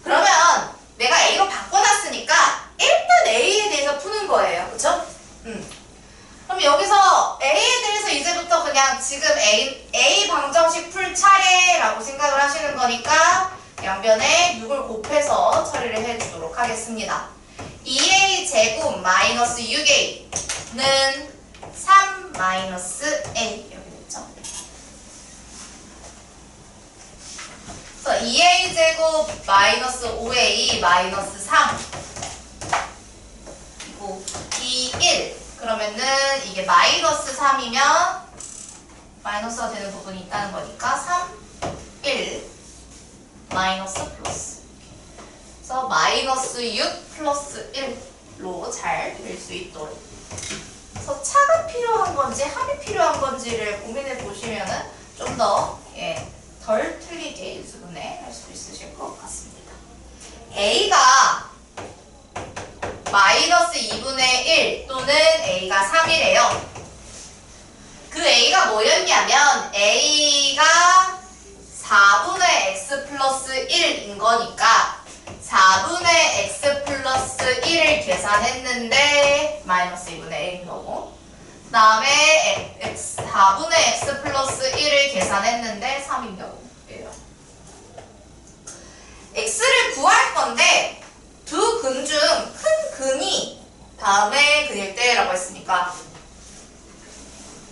[SPEAKER 1] 그러면 내가 a로 바꿔놨으니까 일단 a에 대해서 푸는 거예요. 그쵸? 그럼 여기서 a에 대해서 이제부터 그냥 지금 a 방정식 풀 차례라고 생각을 하시는 거니까 양변에 6을 곱해서 처리를 해주도록 하겠습니다. 2a 제곱 마이너스 6a는 3 마이너스 a 이렇게 됐죠. 그래서 2a 제곱 마이너스 5a 마이너스 3 그리고 2, 1 그러면은 이게 마이너스 3이면 마이너스가 되는 부분이 있다는 거니까 3, 1 마이너스 플러스 그래서 마이너스 6 플러스 1로 잘 될 수 있도록 그래서 차가 필요한 건지 합이 필요한 건지를 고민해 보시면은 좀 더 덜 틀리게 일수분해 할 수 있으실 것 같습니다. A가 마이너스 2분의 1 또는 A가 3이래요. 그 A가 뭐였냐면 A가 4분의 x 플러스 1인 거니까 4분의 x 플러스 1을 계산했는데 마이너스 2분의 1인 거고 그 다음에 4분의 x 플러스 1을 계산했는데 3인 경우예요. x를 구할 건데 두 근 중 큰 근이 다음에 근일 때라고 했으니까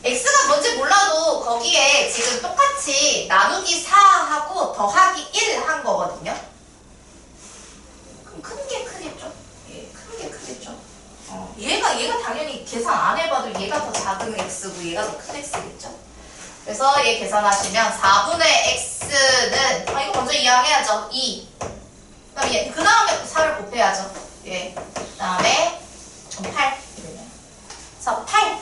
[SPEAKER 1] x가 뭔지 몰라도 거기에 지금 똑같이 나누기 4하고 더하기 1 한 거거든요. 그럼 큰 게 크겠죠? 큰 게 크겠죠? 얘가 당연히 계산 안 해봐도 얘가 더 작은 x고 얘가 더 큰 x겠죠? 그래서 얘 계산하시면 4분의 x는 이거 먼저 이항해야죠. 2 그 다음에 4를 곱해야죠. 그 다음에 8 그래서 8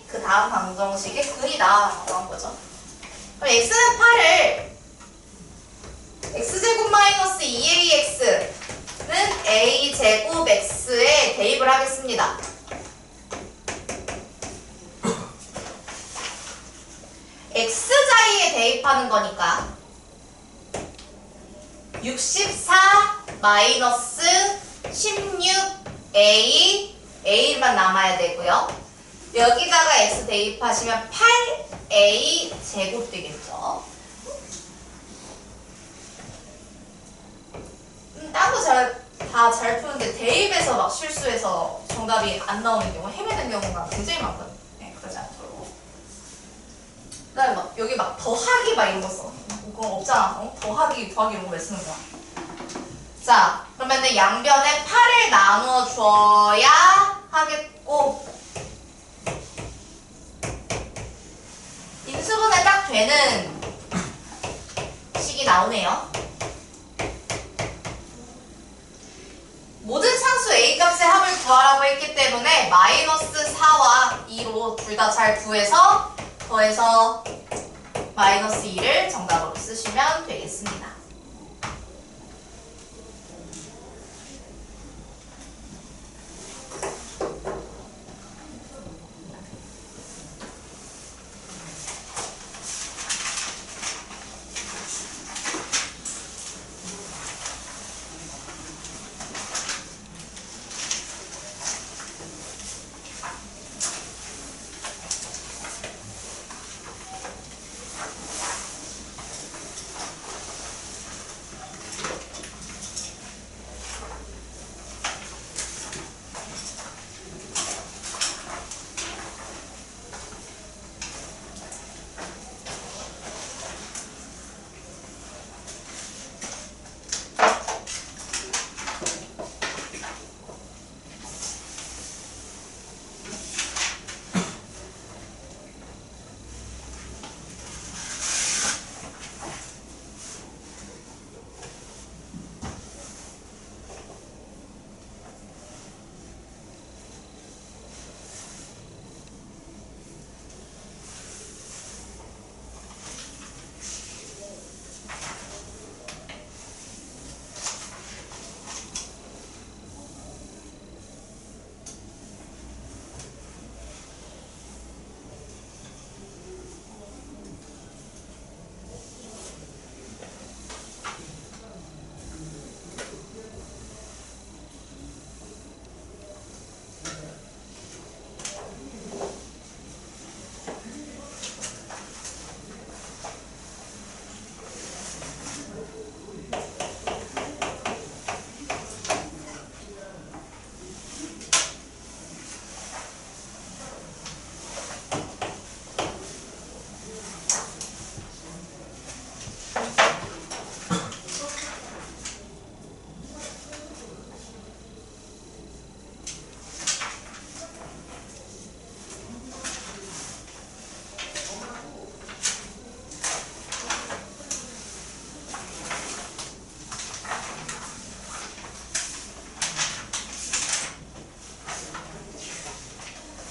[SPEAKER 1] 그 다음 방정식의 근이다 라고 한 거죠. 그럼 x는 8을 x제곱 마이너스 2ax는 a제곱 x에 대입을 하겠습니다. x자리에 대입하는 거니까 64 마이너스 16a a만 남아야 되고요. 여기다가 x 대입하시면 8a 제곱 되겠죠. 딴 거 다 잘 푸는데 대입해서 막 실수해서 정답이 안 나오는 경우, 헤매는 경우가 굉장히 많거든요. 그러지 않도록. 그 다음에 막 여기 막 더하기 막 이런 거 써. 그거 없잖아. 더하기 이런 거 왜 쓰는 거야? 자, 그러면은 양변에 8을 나누어 줘야 하겠고 인수분해 딱 되는 공식이 나오네요. 모든 상수 A 값의 합을 구하라고 했기 때문에 마이너스 4와 2로 둘 다 잘 구해서 더해서 마이너스 2를 정답으로 쓰시면 되겠습니다.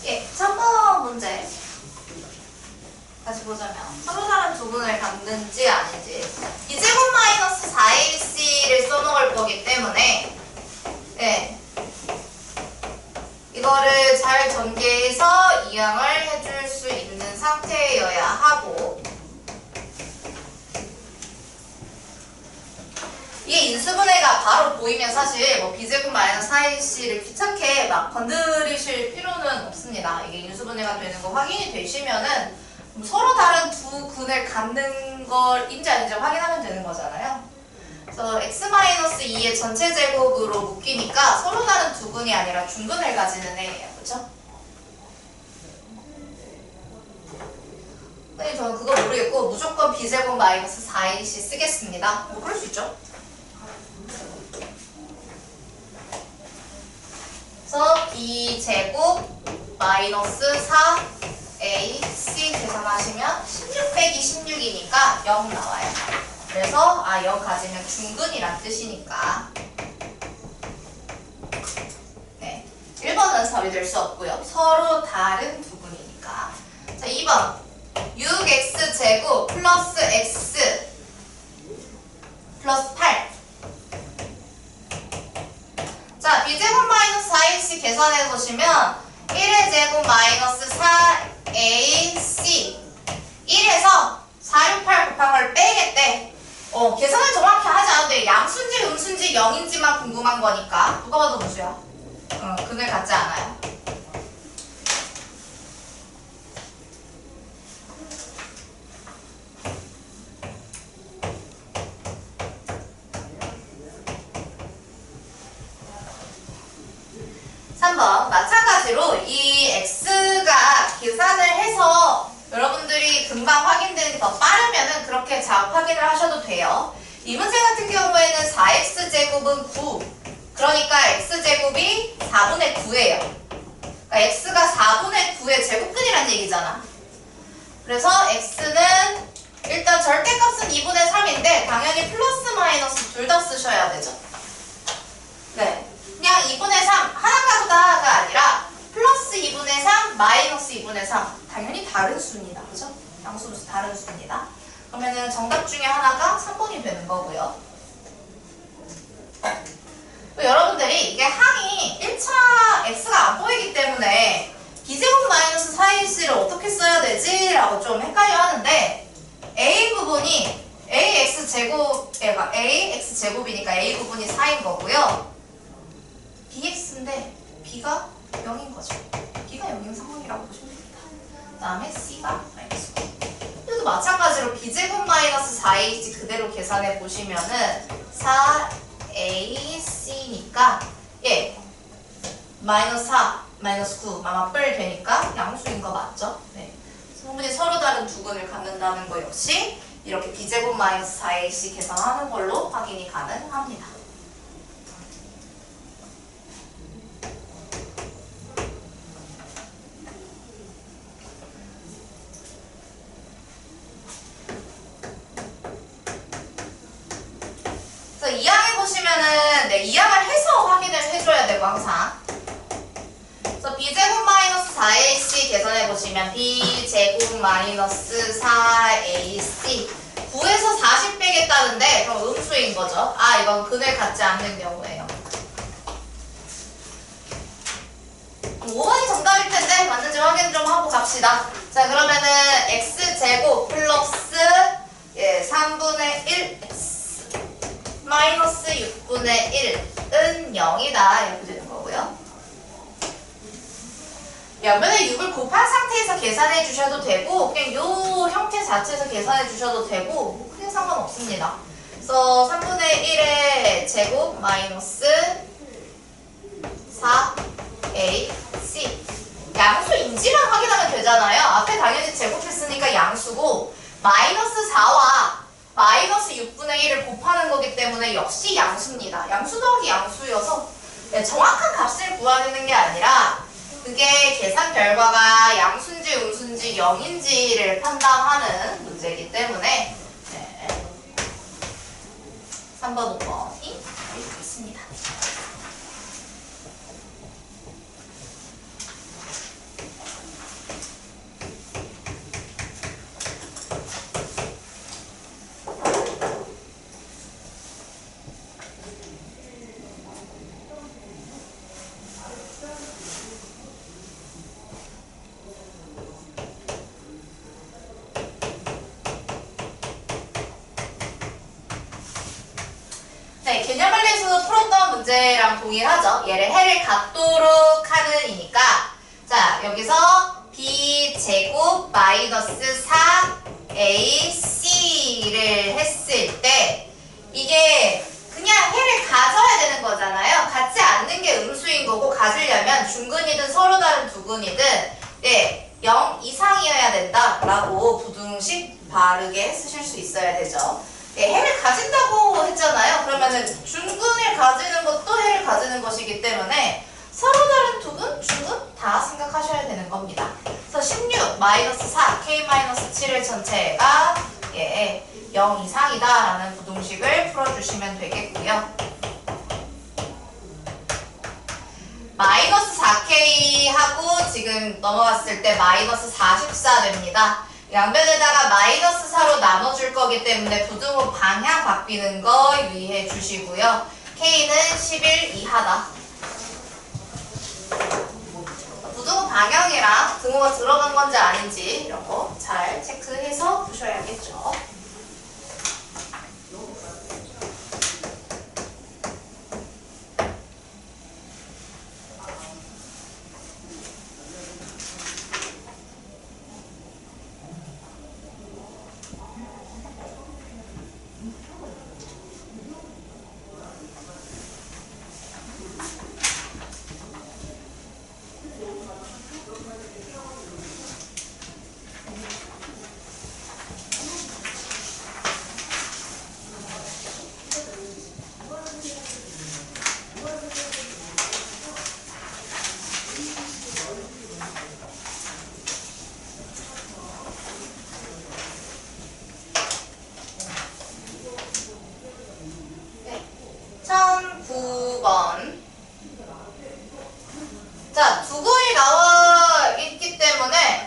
[SPEAKER 1] 예, 3번 문제 다시 보자면 서로 다른 두 분을 갖는지 아닌지 B제곱 마이너스 4AC를 써놓을 거기 때문에 예, 이거를 잘 전개해서 이항을 해줄 수 있는 상태여야 하고 이게 인수분해가 바로 보이면 사실 뭐 B제곱 마이너스 4AC를 귀찮게 막 건드리실 필요는 없습니다. 이게 인수분해가 되는 거 확인이 되시면은 서로 다른 두 근을 갖는 걸인지 아닌지 확인하면 되는 거잖아요. 그래서 x-2의 전체 제곱으로 묶이니까 서로 다른 두 근이 아니라 중근을 가지는 애예요. 그쵸? 선생님 저는 그거 모르겠고 무조건 B제곱 마이너스 4AC 쓰겠습니다. 뭐 그럴 수 있죠. 그래서 B제곱 마이너스 4AC 계산하시면 16 빼기 16이니까 0 나와요. 그래서 0 가지면 중근이란 뜻이니까 네, 1번은 답이 될 수 없고요. 서로 다른 두 분이니까. 자, 2번 6x제곱 플러스 x 플러스 8. 자, B제곱 마이너스 4AC 계산해 보시면 1의 제곱 마이너스 4AC 1에서 4, 6, 8 곱한 걸 빼겠대. 계산을 정확히 하지 않아도 돼. 양수인지 음수인지 0인지만 궁금한 거니까. 누가 봐도 음수야. 근을 갖지 않아요. 마찬가지로 이 x가 계산을 해서 여러분들이 금방 확인되는 게 더 빠르면은 그렇게 작업 확인을 하셔도 돼요. 이 문제 같은 경우에는 4x제곱은 9. 그러니까 x제곱이 4분의 9예요. 그러니까 x가 4분의 9의 제곱근이란 얘기잖아. 그래서 x는 일단 절대값은 2분의 3인데 당연히 플러스 마이너스 둘 다 쓰셔야 되죠. 네, 그냥 2분의 3 하나가보다가 아니라 플러스 2분의 3 마이너스 2분의 3 당연히 다른 수입니다. 그죠? 양수 다른 수입니다. 그러면은 정답 중에 하나가 3번이 되는 거고요. 여러분들이 이게 항이 1차 x가 안 보이기 때문에 b제곱 마이너스 4ac를 어떻게 써야 되지? 라고 좀 헷갈려 하는데 a 부분이 ax제곱이니까 a 부분이 4인 거고요. bx인데 b가 0인 거죠. b가 0인 상황이라고 보시면 됩니다. 그 다음에 c가 마이너스 9. 그래도 마찬가지로 b제곱 마이너스 4ac 그대로 계산해 보시면은 4ac니까 예 마이너스 4 마이너스 9 맞불 되니까 양수인 거 맞죠? 네. 성분이 서로 다른 두근을 갖는다는 거 역시 이렇게 b제곱 마이너스 4ac 계산하는 걸로 확인이 가능합니다. 그래서 2항에 보시면은 네, 2항을 해서 확인을 해줘야 되고 항상. 그래서 b제곱 마이너스 4ac 계산해 보시면 b제곱 마이너스 4ac 9에서 40 빼겠다는데 그럼 음수인 거죠. 아 이건 근을 갖지 않는 경우예요. 5번이 정답일 텐데 맞는지 확인 좀 하고 갑시다. 자 그러면은 x제곱 플러스 3분의 1 x 마이너스 6분의 1은 0이다 이렇게 되는 거고요. 옆면에 6을 곱한 상태에서 계산해 주셔도 되고 그냥 요 형태 자체에서 계산해 주셔도 되고 뭐 크게 상관없습니다. 그래서 3분의 1의 제곱 마이너스 4ac 양수인지만 확인하면 되잖아요. 앞에 당연히 제곱했으니까 양수고 마이너스 4와 마이너스 6분의 1을 곱하는 거기 때문에 역시 양수입니다. 양수 더하기 양수여서 정확한 값을 구하는 게 아니라 그게 계산 결과가 양수인지 음수인지 0인지를 판단하는 문제이기 때문에 네. 3번, 5번이 있습니다. 네, 개념원리에서 풀었던 문제랑 동일하죠. 얘를 해를 갖도록 하는 이니까 자 여기서 b제곱 마이너스 4ac를 했을 때 이게 그냥 해를 가져야 되는 거잖아요. 갖지 않는 게 음수인 거고 가지려면 중근이든 서로 다른 두근이든 네, 0 이상이어야 된다라고 부등식 바르게 쓰실 수 있어야 되죠. 네, 해를 가진다고 했잖아요. 그러면은 중근을 가지는 것도 해를 가지는 것이기 때문에 서로 다른 두근, 중근 다 생각하셔야 되는 겁니다. 그래서 16 마이너스 4 k 마이너스 7의 전체가 0 이상이다라는 부등식을 풀어주시면 되겠고요. 마이너스 4k 하고 지금 넘어갔을 때 마이너스 44 됩니다. 양변에다가 마이너스 4로 나눠줄 거기 때문에 부등호 방향 바뀌는 거 유의해 주시고요. K는 11 이하다. 부등호 방향이랑 등호가 들어간 건지 아닌지 이런 거 잘 체크해서 보셔야겠죠. 자, 두근이 나와 있기 때문에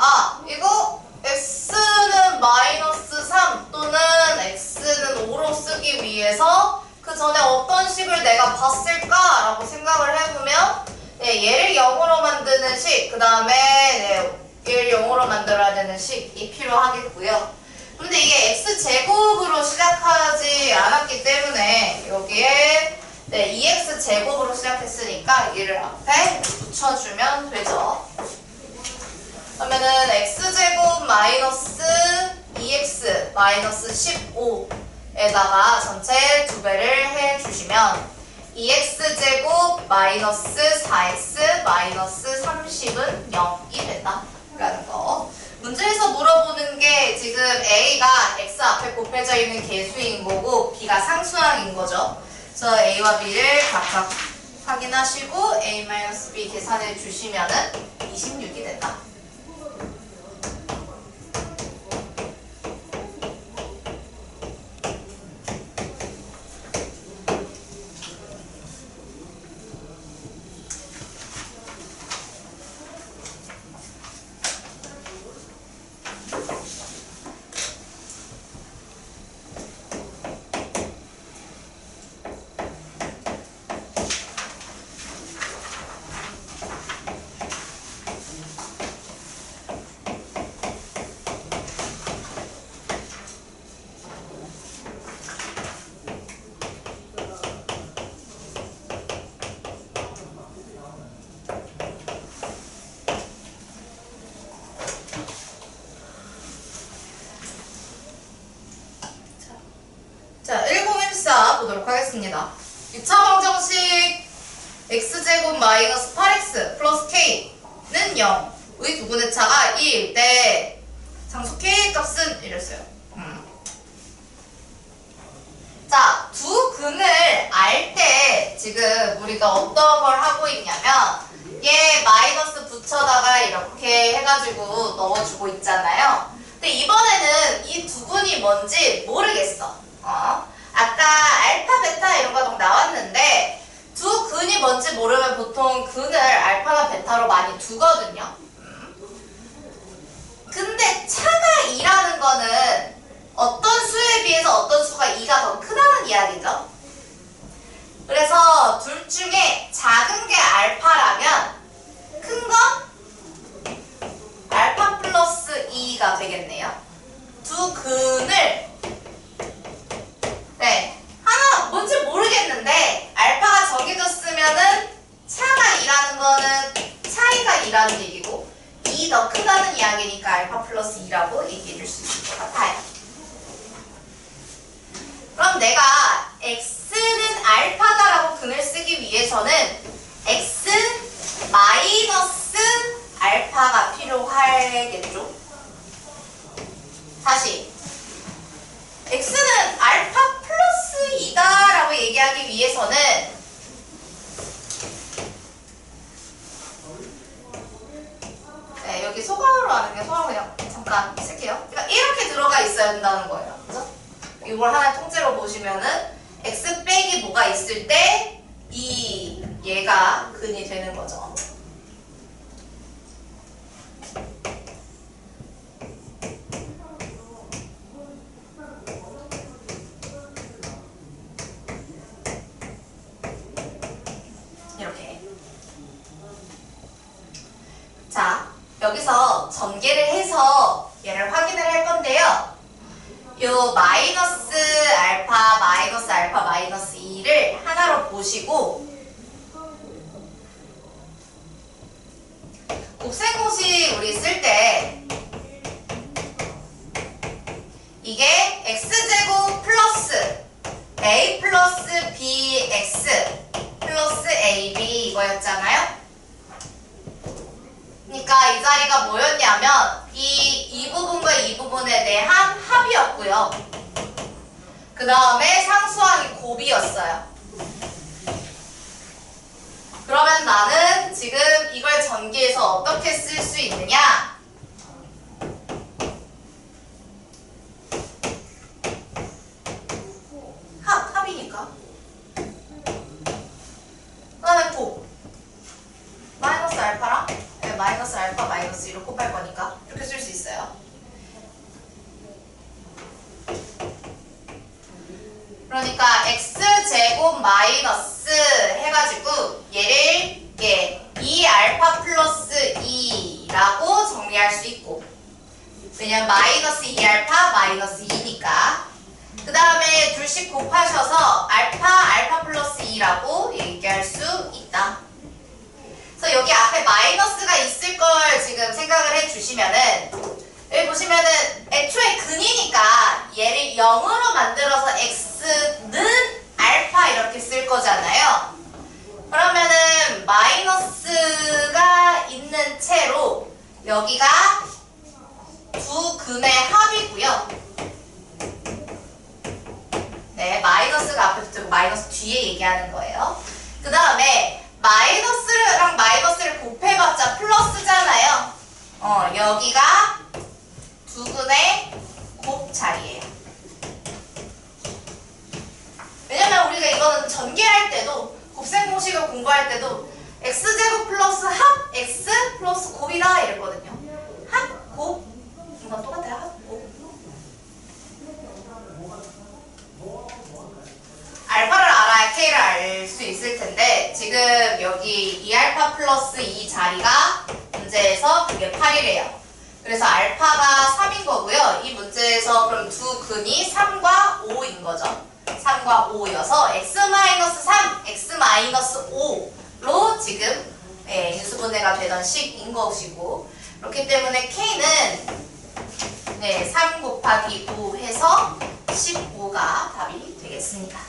[SPEAKER 1] 이거 x는 마이너스 3 또는 x는 5로 쓰기 위해서 그 전에 어떤 식을 내가 봤을까라고 생각을 해보면 얘를 0으로 만드는 식, 그 다음에 얘를 0으로 만들어야 되는 식이 필요하겠고요. 근데 이게 x제곱으로 시작하지 않았기 때문에 여기에 2x제곱으로 시작했으니까 얘를 앞에 붙여주면 되죠. 그러면은 x제곱 마이너스 2x 마이너스 15에다가 전체 2배를 해주시면 2x제곱 마이너스 4x 마이너스 30은 0이 된다라는 거. 문제에서 물어보는 게 지금 a가 x 앞에 곱해져 있는 개수인 거고 b가 상수항인 거죠. 그래서 a와 b를 각각 확인하시고 a-b 계산해 주시면은 26이 된다. 자, 1014 보도록 하겠습니다. 6차 방정식 x제곱 마이너스 8x 플러스 k는 0의 두분의 차가 2일 때 상수 k의 값은 이랬어요. 자, 두 근을 알 때 지금 우리가 어떤 걸 하고 있냐면 얘 마이너스 붙여다가 이렇게 해가지고 넣어주고 있잖아요. 근데 이번에는 이 두 근이 뭔지 모르겠어. 아까 알파, 베타 이런 거 막 나왔는데 두 근이 뭔지 모르면 보통 근을 알파나 베타로 많이 두거든요. 근데 차가 2라는 거는 어떤 수에 비해서 어떤 수가 2가 더 크다는 이야기죠. 그래서 둘 중에 작은 게 알파라면 큰 건 알파 플러스 2가 되겠네요. 두 근을 하나 뭔지 모르겠는데 알파가 정해졌으면은 차가 2라는 거는 차이가 2라는 얘기고 2 더 크다는 이야기니까 알파 플러스 2라고 얘기해 줄 수 있을 것 같아요. 그럼 내가 x는 알파다라고 근을 쓰기 위해서는 x 마이너스 알파가 필요하겠죠? 다시 x는 알파 플러스 2다라고 얘기하기 위해서는 여기 소괄호로 하는 게 소괄호 그냥 잠깐 쓸게요. 그러니까 이렇게 들어가 있어야 된다는 거예요. 그죠? 이걸 하나 통째로 보시면은 x 빼기 뭐가 있을 때 이 얘가 근이 되는 거죠. 이렇게. 자, 여기서 전개를 해서 얘를 확인을 할 건데요. 요 마이너스 알파, 마이너스 2를 하나로 보시고 곱셈공식 우리 쓸 때 이게 x제곱 플러스 a 플러스 bx 플러스 ab 이거였잖아요. 그러니까 이 자리가 뭐였냐면 이 부분과 이 부분에 대한 합이었고요. 그 다음에 상수항이 곱이었어요. 그러면 나는 지금 이걸 전개해서 어떻게 쓸 수 있느냐? 합이니까. 그 다음에 곱. 마이너스 알파 얘는 마이너스 알파 마이너스 2로 곱할 거니까 이렇게 쓸 수 있어요. 그러니까 x제곱 마이너스 해가지고 얘를 2알파 플러스 2라고 정리할 수 있고, 왜냐면 마이너스 2알파 마이너스 2니까. 그 다음에 둘씩 곱하셔서 알파 플러스 2라고 얘기할 수 있다. 그래서 여기 앞에 마이너스가 있을 걸 지금 생각을 해주시면은, 여기 보시면은 애초에 근이니까 얘를 0으로 만들어서 x는 알파 이렇게 쓸 거잖아요. 그러면은 마이너스가 있는 채로 여기가 두 근의 합이고요. 네, 마이너스가 앞에 붙고 마이너스 뒤에 얘기하는 거예요. 그 다음에 마이너스랑 마이너스를 곱해봤자 플러스잖아요. 여기가 두 근의 곱 자리예요. 왜냐면 우리가 이거는 전개할 때도, 곱셈 공식을 공부할 때도 x제곱 플러스 합 x 플러스 곱이다 이랬거든요. 합, 곱. 이건 똑같아요. 합, 곱. 알파를 알아야 k를 알 수 있을 텐데, 지금 여기 2알파 플러스 2 자리가 문제에서 그게 8이래요. 그래서 알파가 3인 거고요. 이 문제에서 그럼 두 근이 3과 5인 거죠. 3과 5여서 x-3, x-5로 지금 인수분해가 되던 식인 것이고, 그렇기 때문에 k는 3 곱하기 5 해서 15가 답이 되겠습니다.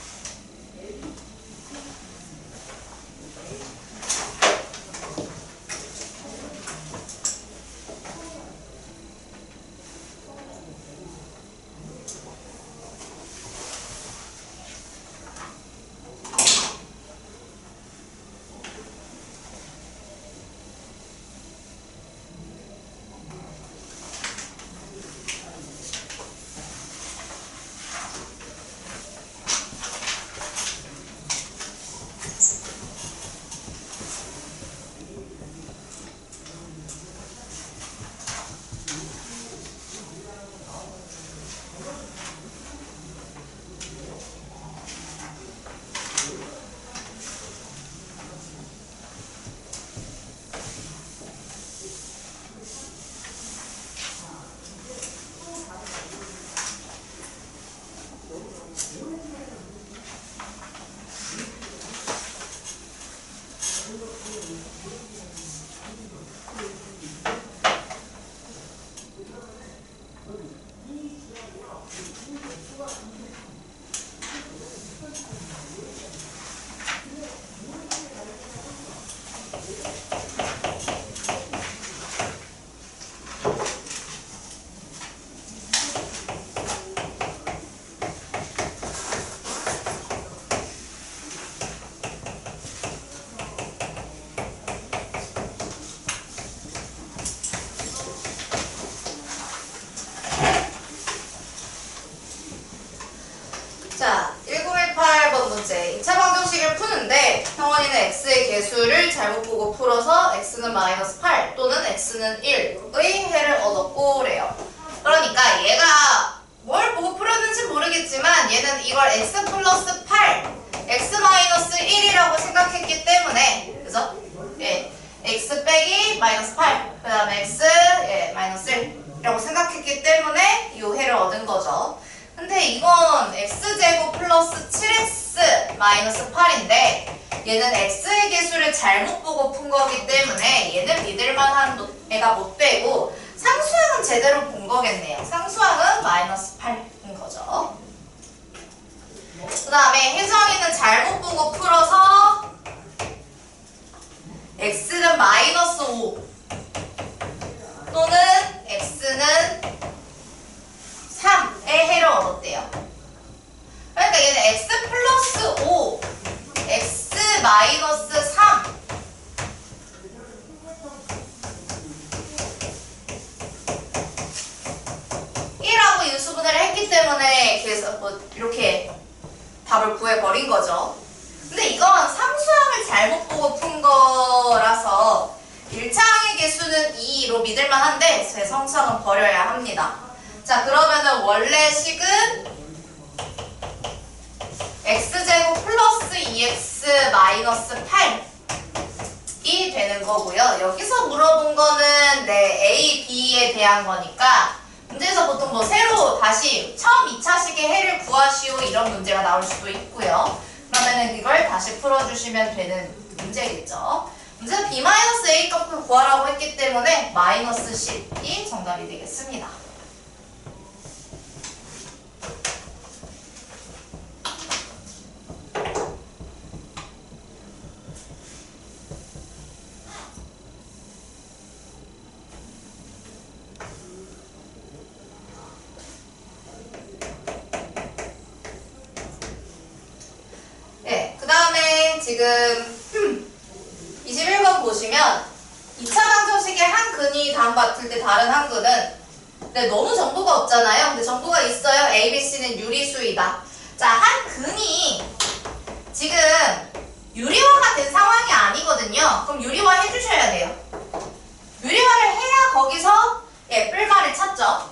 [SPEAKER 1] 자, 1918번 문제. 2차 방정식을 푸는데 형원이는 x의 개수를 잘못 보고 풀어서 x는 마이너스 8 또는 x는 1의 해를 얻었고 래요. 그러니까 얘가 뭘 보고 풀었는지 모르겠지만 얘는 이걸 x 플러스 8, x 마이너스 1이라고 생각했기 때문에, 그죠? x 빼기 마이너스 8, 그 다음에 x 마이너스 1이라고 생각했기 때문에 이 해를 얻은 거죠. 근데 이건 x제곱 플러스 7x 마이너스 8인데 얘는 x의 개수를 잘못 보고 푼 거기 때문에 얘는 믿을만한 애가 못 되고, 상수항은 제대로 본 거겠네요. 상수항은 마이너스 8인 거죠. 그 다음에 혜정이는 잘못 보고 풀어서 x는 마이너스 5 또는 x는 3의 해를 얻었대요. 그러니까 얘는 x 플러스 5, x 마이너스 3 1하고 인수분해를 했기 때문에 그래서 뭐 이렇게 답을 구해버린 거죠. 근데 이건 상수항을 잘못 보고 푼 거라서 1차항의 개수 이야기로 믿을만한데 제 성성은 버려야 합니다. 자, 그러면은 원래 식은 x제곱 플러스 2x 마이너스 8이 되는 거고요. 여기서 물어본 거는 A, B에 대한 거니까 문제에서 보통 뭐 새로 다시 처음 2차식의 해를 구하시오 이런 문제가 나올 수도 있고요. 그러면은 이걸 다시 풀어주시면 되는 문제겠죠. 문제는 B-A 값을 구하라고 했기 때문에 마이너스 10이 정답이 되겠습니다. 네, 그 다음에 지금 21번 보시면 2차 방정식의 한 근이 다음과 같을 때 다른 한 근은 너무 정보가 없잖아요. 근데 정보가 있어요. A, B, C는 유리수이다. 자, 한 근이 지금 유리화가 된 상황이 아니거든요. 그럼 유리화 해주셔야 돼요. 유리화를 해야 거기서 뿔말을 찾죠.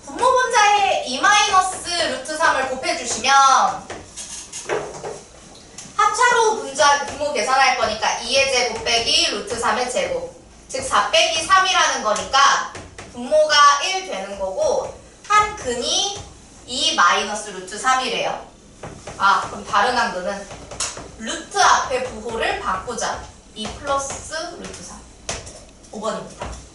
[SPEAKER 1] 분모분자에 2-루트3을 곱해주시면 합차로 분모 계산할 거니까 2의 제곱 빼기 루트 3의 제곱, 즉 4 빼기 3이라는 거니까 분모가 1 되는 거고 한 근이 2-루트 3이래요. 아, 그럼 다른 한 근은 루트 앞에 부호를 바꾸자. 2 플러스 루트 3. 5번입니다.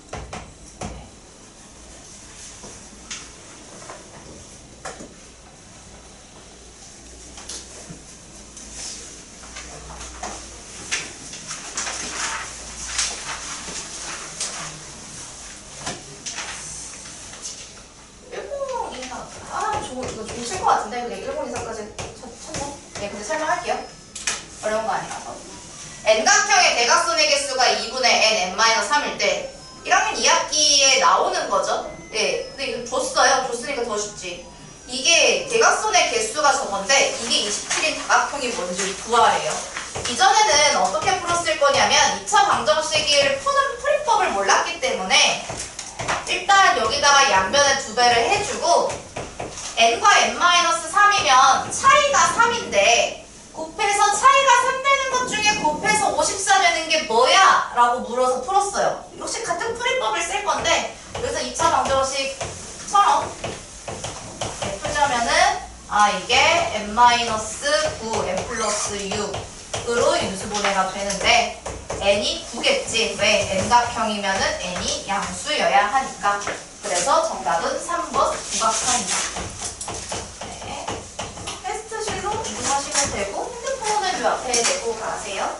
[SPEAKER 1] 이거 좀 칠 것 같은데 그냥 1번 이상까지 쳤네. 네, 근데 설명할게요. 어려운 거 아니라서. N각형의 대각선의 개수가 2분의 n-3일 때 1학년 2학기에 나오는 거죠. 네, 근데 이거 줬어요. 줬으니까 더 쉽지. 이게 대각선의 개수가 저건데 이게 27인 다각형이 뭔지 구하래요. 이전에는 어떻게 풀었을 거냐면 2차 방정식을 푸는 풀이법을 몰랐기 때문에 일단 여기다가 양변에 2배를 해주고 n과 n-3이면 차이가 3인데 곱해서 차이가 3 되는 것 중에 곱해서 54 되는 게 뭐야? 라고 물어서 풀었어요. 역시 같은 풀이법을 쓸 건데 여기서 2차 방정식처럼 풀자면은 이게 n-9, n 플러스 6으로 인수분해가 되는데 n이 9겠지. 왜? n각형이면은 n이 양수여야 하니까. 그래서 정답은 3번 구각형입니다. 네. 테스트실로 이동하시면 되고 핸드폰은 요 앞에 내고 가세요.